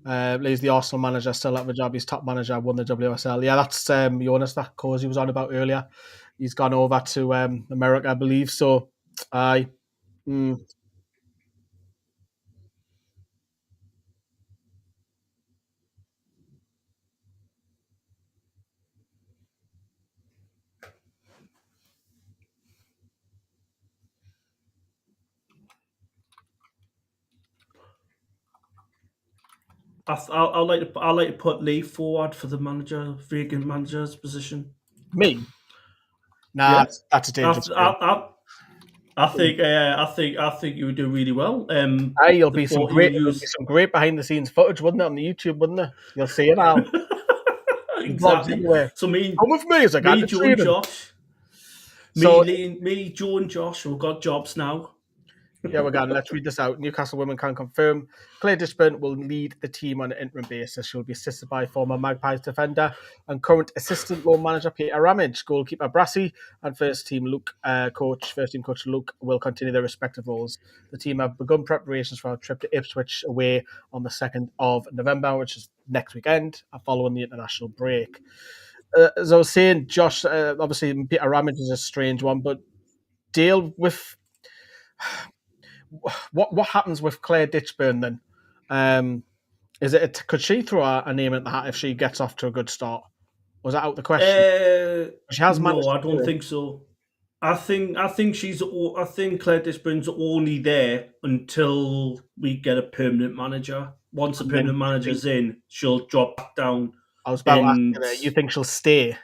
Speaker 1: Lee's the Arsenal manager, still at the job. He's top manager, won the WSL. Yeah, that's Jonas, that Cozy was on about earlier. He's gone over to America, I believe. So, I
Speaker 5: like to put Lee forward for the vacant manager's position.
Speaker 1: Me? Nah, that's a dangerous.
Speaker 5: I think you would do really well.
Speaker 1: You'll be some great behind the scenes footage, wouldn't it, on the YouTube, wouldn't it? You'll see it now.
Speaker 5: Exactly. So come with
Speaker 1: me as I got
Speaker 5: Joe and Josh. Me, Joe and Josh, we've got jobs now.
Speaker 1: Yeah, we're going. Let's read this out. Newcastle Women can confirm Claire Ditchburn will lead the team on an interim basis. She'll be assisted by former Magpies defender and current assistant loan manager Peter Ramage, goalkeeper Brassy, and first team coach Luke will continue their respective roles. The team have begun preparations for a trip to Ipswich away on the 2nd of November, which is next weekend, following the international break. As I was saying, Josh, obviously Peter Ramage is a strange one, but deal with what happens with Claire Ditchburn then? Could she throw a name at the hat if she gets off to a good start? Was that out the question? She has managed.
Speaker 5: No, I
Speaker 1: to do
Speaker 5: don't
Speaker 1: it.
Speaker 5: think so. I think Claire Ditchburn's only there until we get a permanent manager. Once the
Speaker 1: And then
Speaker 5: permanent manager's in, she'll drop back down.
Speaker 1: I was about to ask
Speaker 5: and
Speaker 1: you there. You think she'll stay?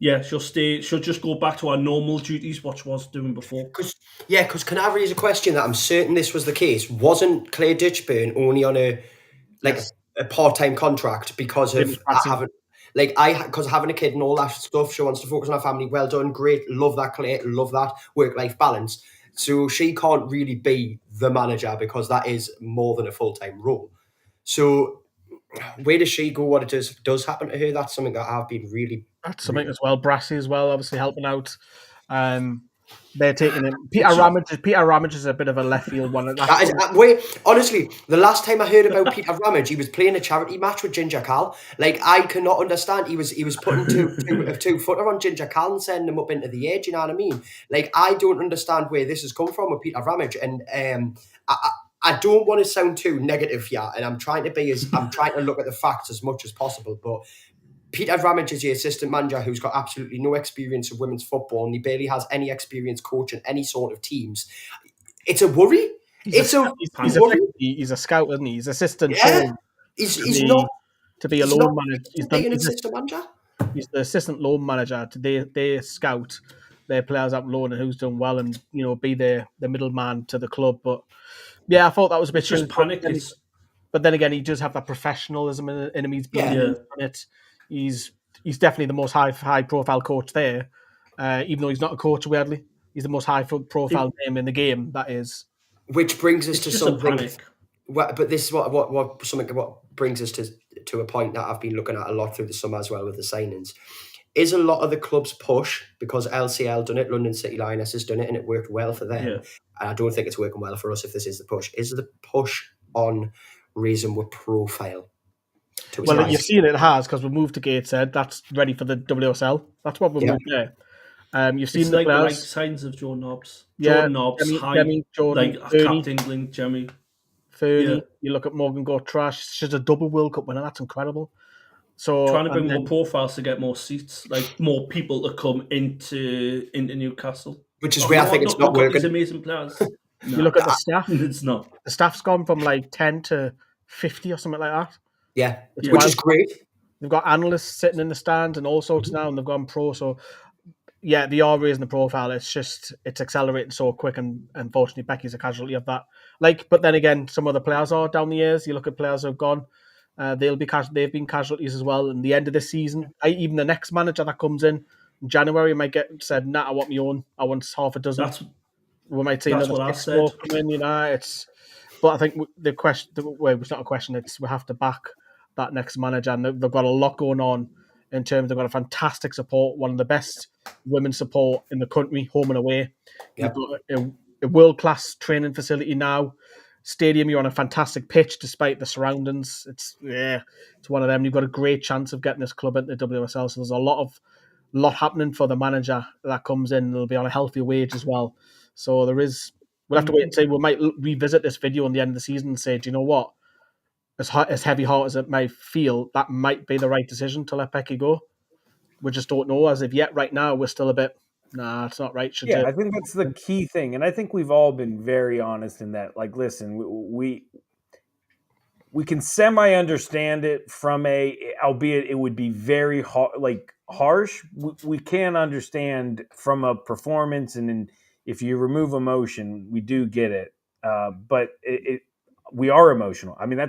Speaker 5: yeah, she'll stay. She'll just go back to her normal duties, what she was doing before.
Speaker 4: Because can I raise a question that I'm certain this was the case? Wasn't Claire Ditchburn only on a part-time contract because of having a kid and all that stuff? She wants to focus on her family. Well done, great, love that, Claire, love that work-life balance. So she can't really be the manager because that is more than a full-time role. So where does she go? What it does happen to her? That's something that I've been really.
Speaker 1: That's something as well. Brassy as well, obviously helping out. They're taking him. Peter Ramage is a bit of a left field one.
Speaker 4: Honestly, the last time I heard about Peter Ramage, he was playing a charity match with Ginger Cal. Like, I cannot understand. He was putting two footer on Ginger Cal and sending him up into the air. Do you know what I mean? Like, I don't understand where this has come from with Peter Ramage, and I don't want to sound too negative here, and I'm trying to look at the facts as much as possible, but Peter Ramage is the assistant manager who's got absolutely no experience of women's football, and he barely has any experience coaching any sort of teams. It's a worry. He's
Speaker 1: a scout, isn't he? He's assistant.
Speaker 4: Yeah, he's not
Speaker 1: to be a loan manager.
Speaker 4: He's an assistant manager.
Speaker 1: He's the assistant loan manager. They scout their players up loan and who's done well, and be the middleman to the club. But yeah, I thought that was a bit
Speaker 5: just panic.
Speaker 1: But then again, he does have that professionalism in him. He's been in it. He's definitely the most high profile coach there, even though he's not a coach. Weirdly, he's the most high profile name in the game. That is,
Speaker 4: which brings us to something. But this is what brings us to a point that I've been looking at a lot through the summer as well with the signings. Is a lot of the clubs push because LCL done it, London City Lionesses done it, and it worked well for them. Yeah. And I don't think it's working well for us if this is the push. Is the push on raising with profile?
Speaker 1: Well, you've seen it has because we moved to Gateshead. That's ready for the WSL. That's what we moved there. You've seen
Speaker 5: the right signs of Joe Nobbs. Jordan Nobbs, Capped England, Jemmy.
Speaker 1: Fernie. Yeah. You look at Morgan Gotrash. She's a double World Cup winner. That's incredible. So
Speaker 5: trying to bring more profiles to get more seats, like more people to come into Newcastle.
Speaker 4: Which is where I think it's not working.
Speaker 5: These amazing players.
Speaker 1: You look at the staff.
Speaker 5: It's not.
Speaker 1: The staff's gone from like 10 to 50 or something like that.
Speaker 4: Yeah, which is great.
Speaker 1: They've got analysts sitting in the stand and all sorts now, and they've gone pro. So, yeah, they are raising the profile. It's accelerating so quick, and unfortunately, Becky's a casualty of that. But then again, some other players are down the years. You look at players who've gone, they've been casualties as well. And the end of the season, even the next manager that comes in January might get said, "Nah, I want my own. I want half a dozen." We might see another six more come in. But I think the question, it's not a question. It's we have to back that next manager, and they've got a lot going on in terms. They've got a fantastic support, one of the best women's support in the country, home and away. Yep. You've got a world-class training facility now. Stadium, you're on a fantastic pitch despite the surroundings. It's one of them. You've got a great chance of getting this club into the WSL. So there's a lot happening for the manager that comes in. They'll be on a healthy wage as well. So there is. We'll have to wait and see. We might revisit this video in the end of the season and say, do you know what? As heavy heart as it may feel, that might be the right decision to let Becky go. We just don't know as of yet. Right now, we're still a bit, nah, it's not right.
Speaker 2: I think that's the key thing. And I think we've all been very honest in that. Like, listen, we can semi-understand it from albeit it would be very harsh. We can understand from a performance, and if you remove emotion, we do get it. But we are emotional. I mean,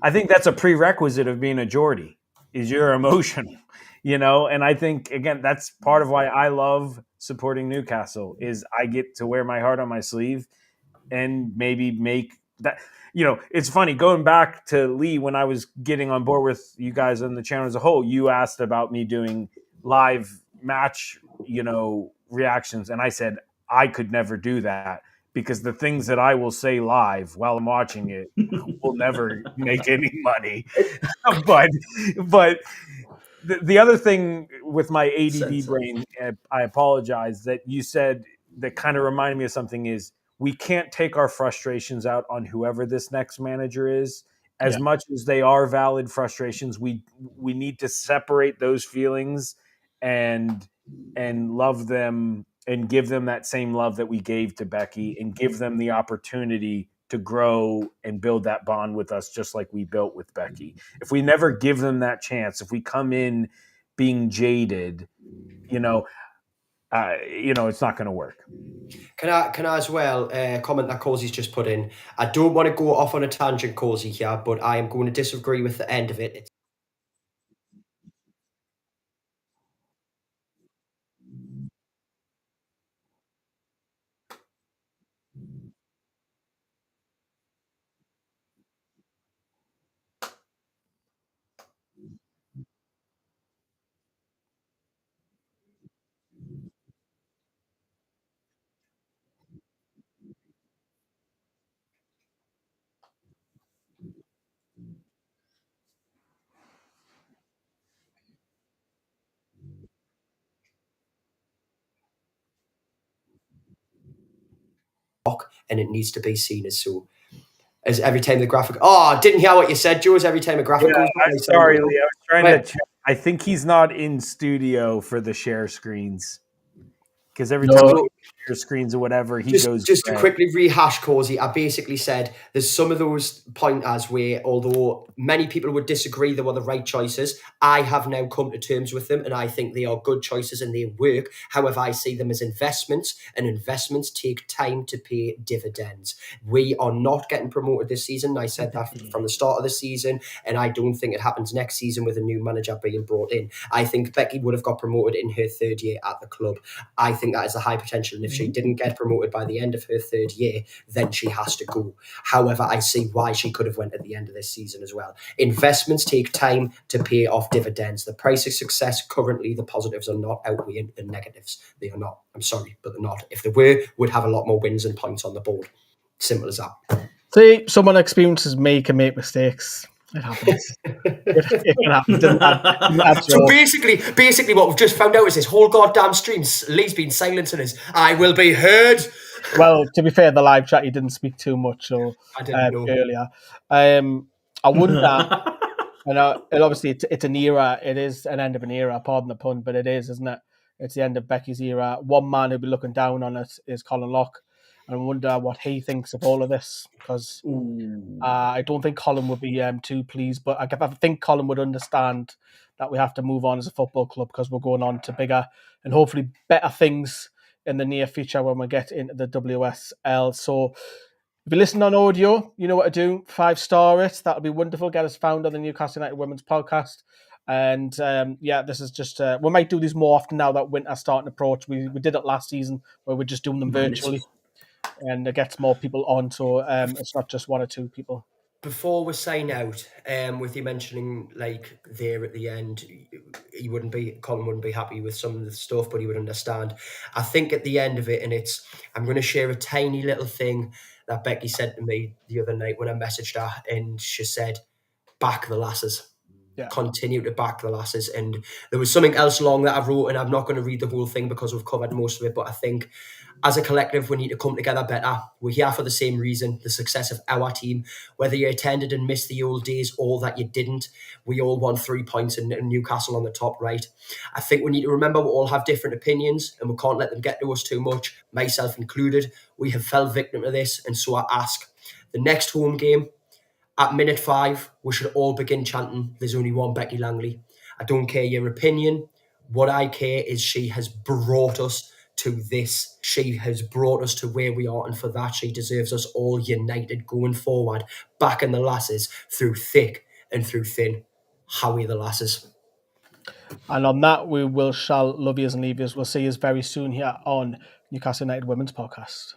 Speaker 2: I think that's a prerequisite of being a Geordie, is you're emotional. you know. And I think, again, that's part of why I love supporting Newcastle, is I get to wear my heart on my sleeve and maybe make that, you know. It's funny, going back to Lee, when I was getting on board with you guys on the channel as a whole, you asked about me doing live match, you know, reactions, and I said I could never do that, because the things that I will say live while I'm watching it will never make any money. but the other thing with my ADD brain, I apologize, that you said that kind of reminded me of something, is we can't take our frustrations out on whoever this next manager is. As much as they are valid frustrations, we need to separate those feelings and love them and give them that same love that we gave to Becky, and give them the opportunity to grow and build that bond with us, just like we built with Becky. If we never give them that chance, if we come in being jaded, you know, it's not going to work.
Speaker 4: Can I as well comment that Cosey's just put in? I don't want to go off on a tangent, Cosey, here, but I am going to disagree with the end of it. It's and it needs to be seen as so. As every time the graphic, I didn't hear what you said, Joe. As every time a graphic goes,
Speaker 2: I'm sorry, Lee. I was trying to check. I think he's not in studio for the share screens, because every time he share screens or whatever, he goes.
Speaker 4: Just to quickly rehash, Cosey, I basically said there's some of those pointers where, although many people would disagree they were the right choices, I have now come to terms with them, and I think they are good choices and they work. However, I see them as investments, and investments take time to pay dividends. We are not getting promoted this season. I said that from the start of the season, and I don't think it happens next season with a new manager being brought in. I think Becky would have got promoted in her third year at the club. I think that is a high potential, and if she didn't get promoted by the end of her third year, then she has to go. However, I see why she could have went at the end of this season as well. Investments take time to pay off dividends. The price of success currently, the positives are not outweighing the negatives. They are not. I'm sorry, but they're not. If they were, we'd have a lot more wins and points on the board. Simple as that.
Speaker 1: See, someone experiences me can make mistakes. It happens. It can happen.
Speaker 4: So basically, what we've just found out is this whole goddamn stream, Lee's been silencing us. I will be heard.
Speaker 1: Well, to be fair, the live chat, you didn't speak too much
Speaker 4: I didn't know.
Speaker 1: earlier. I wonder, and obviously it's an era. It is an end of an era. Pardon the pun, but it is, isn't it? It's the end of Becky's era. One man who'll be looking down on it is Colin Locke. And I wonder what he thinks of all of this, because I don't think Colin would be too pleased. But I think Colin would understand that we have to move on as a football club, because we're going on to bigger and hopefully better things in the near future when we get into the WSL. So if you listen on audio, you know what to do. 5-star it. That'll be wonderful. Get us found on the Newcastle United Women's podcast. And this is just, we might do these more often now that winter's starting to approach. We did it last season where we're just doing them virtually. And it gets more people on, so it's not just one or two people.
Speaker 4: Before we sign out, with you mentioning like there at the end, Colin wouldn't be happy with some of the stuff, but he would understand. I think at the end of it, and I'm going to share a tiny little thing that Becky said to me the other night when I messaged her, and she said, "Back the lasses." Yeah. Continue to back the lasses. And there was something else long that I wrote, and I'm not going to read the whole thing because we've covered most of it, but I think as a collective, we need to come together better. We're here for the same reason, the success of our team. Whether you attended and missed the old days or that you didn't, we all won 3 points in Newcastle on the top right. I think we need to remember we all have different opinions and we can't let them get to us too much, myself included. We have fell victim to this, and so I ask, the next home game, at minute 5, we should all begin chanting, "There's only one Becky Langley." I don't care your opinion. What I care is she has brought us to this. She has brought us to where we are, and for that she deserves us all united going forward, backing the lasses through thick and through thin. Howie the lasses.
Speaker 1: And on that, we shall love yous and leave yous. We'll see yous very soon here on Newcastle United Women's Podcast.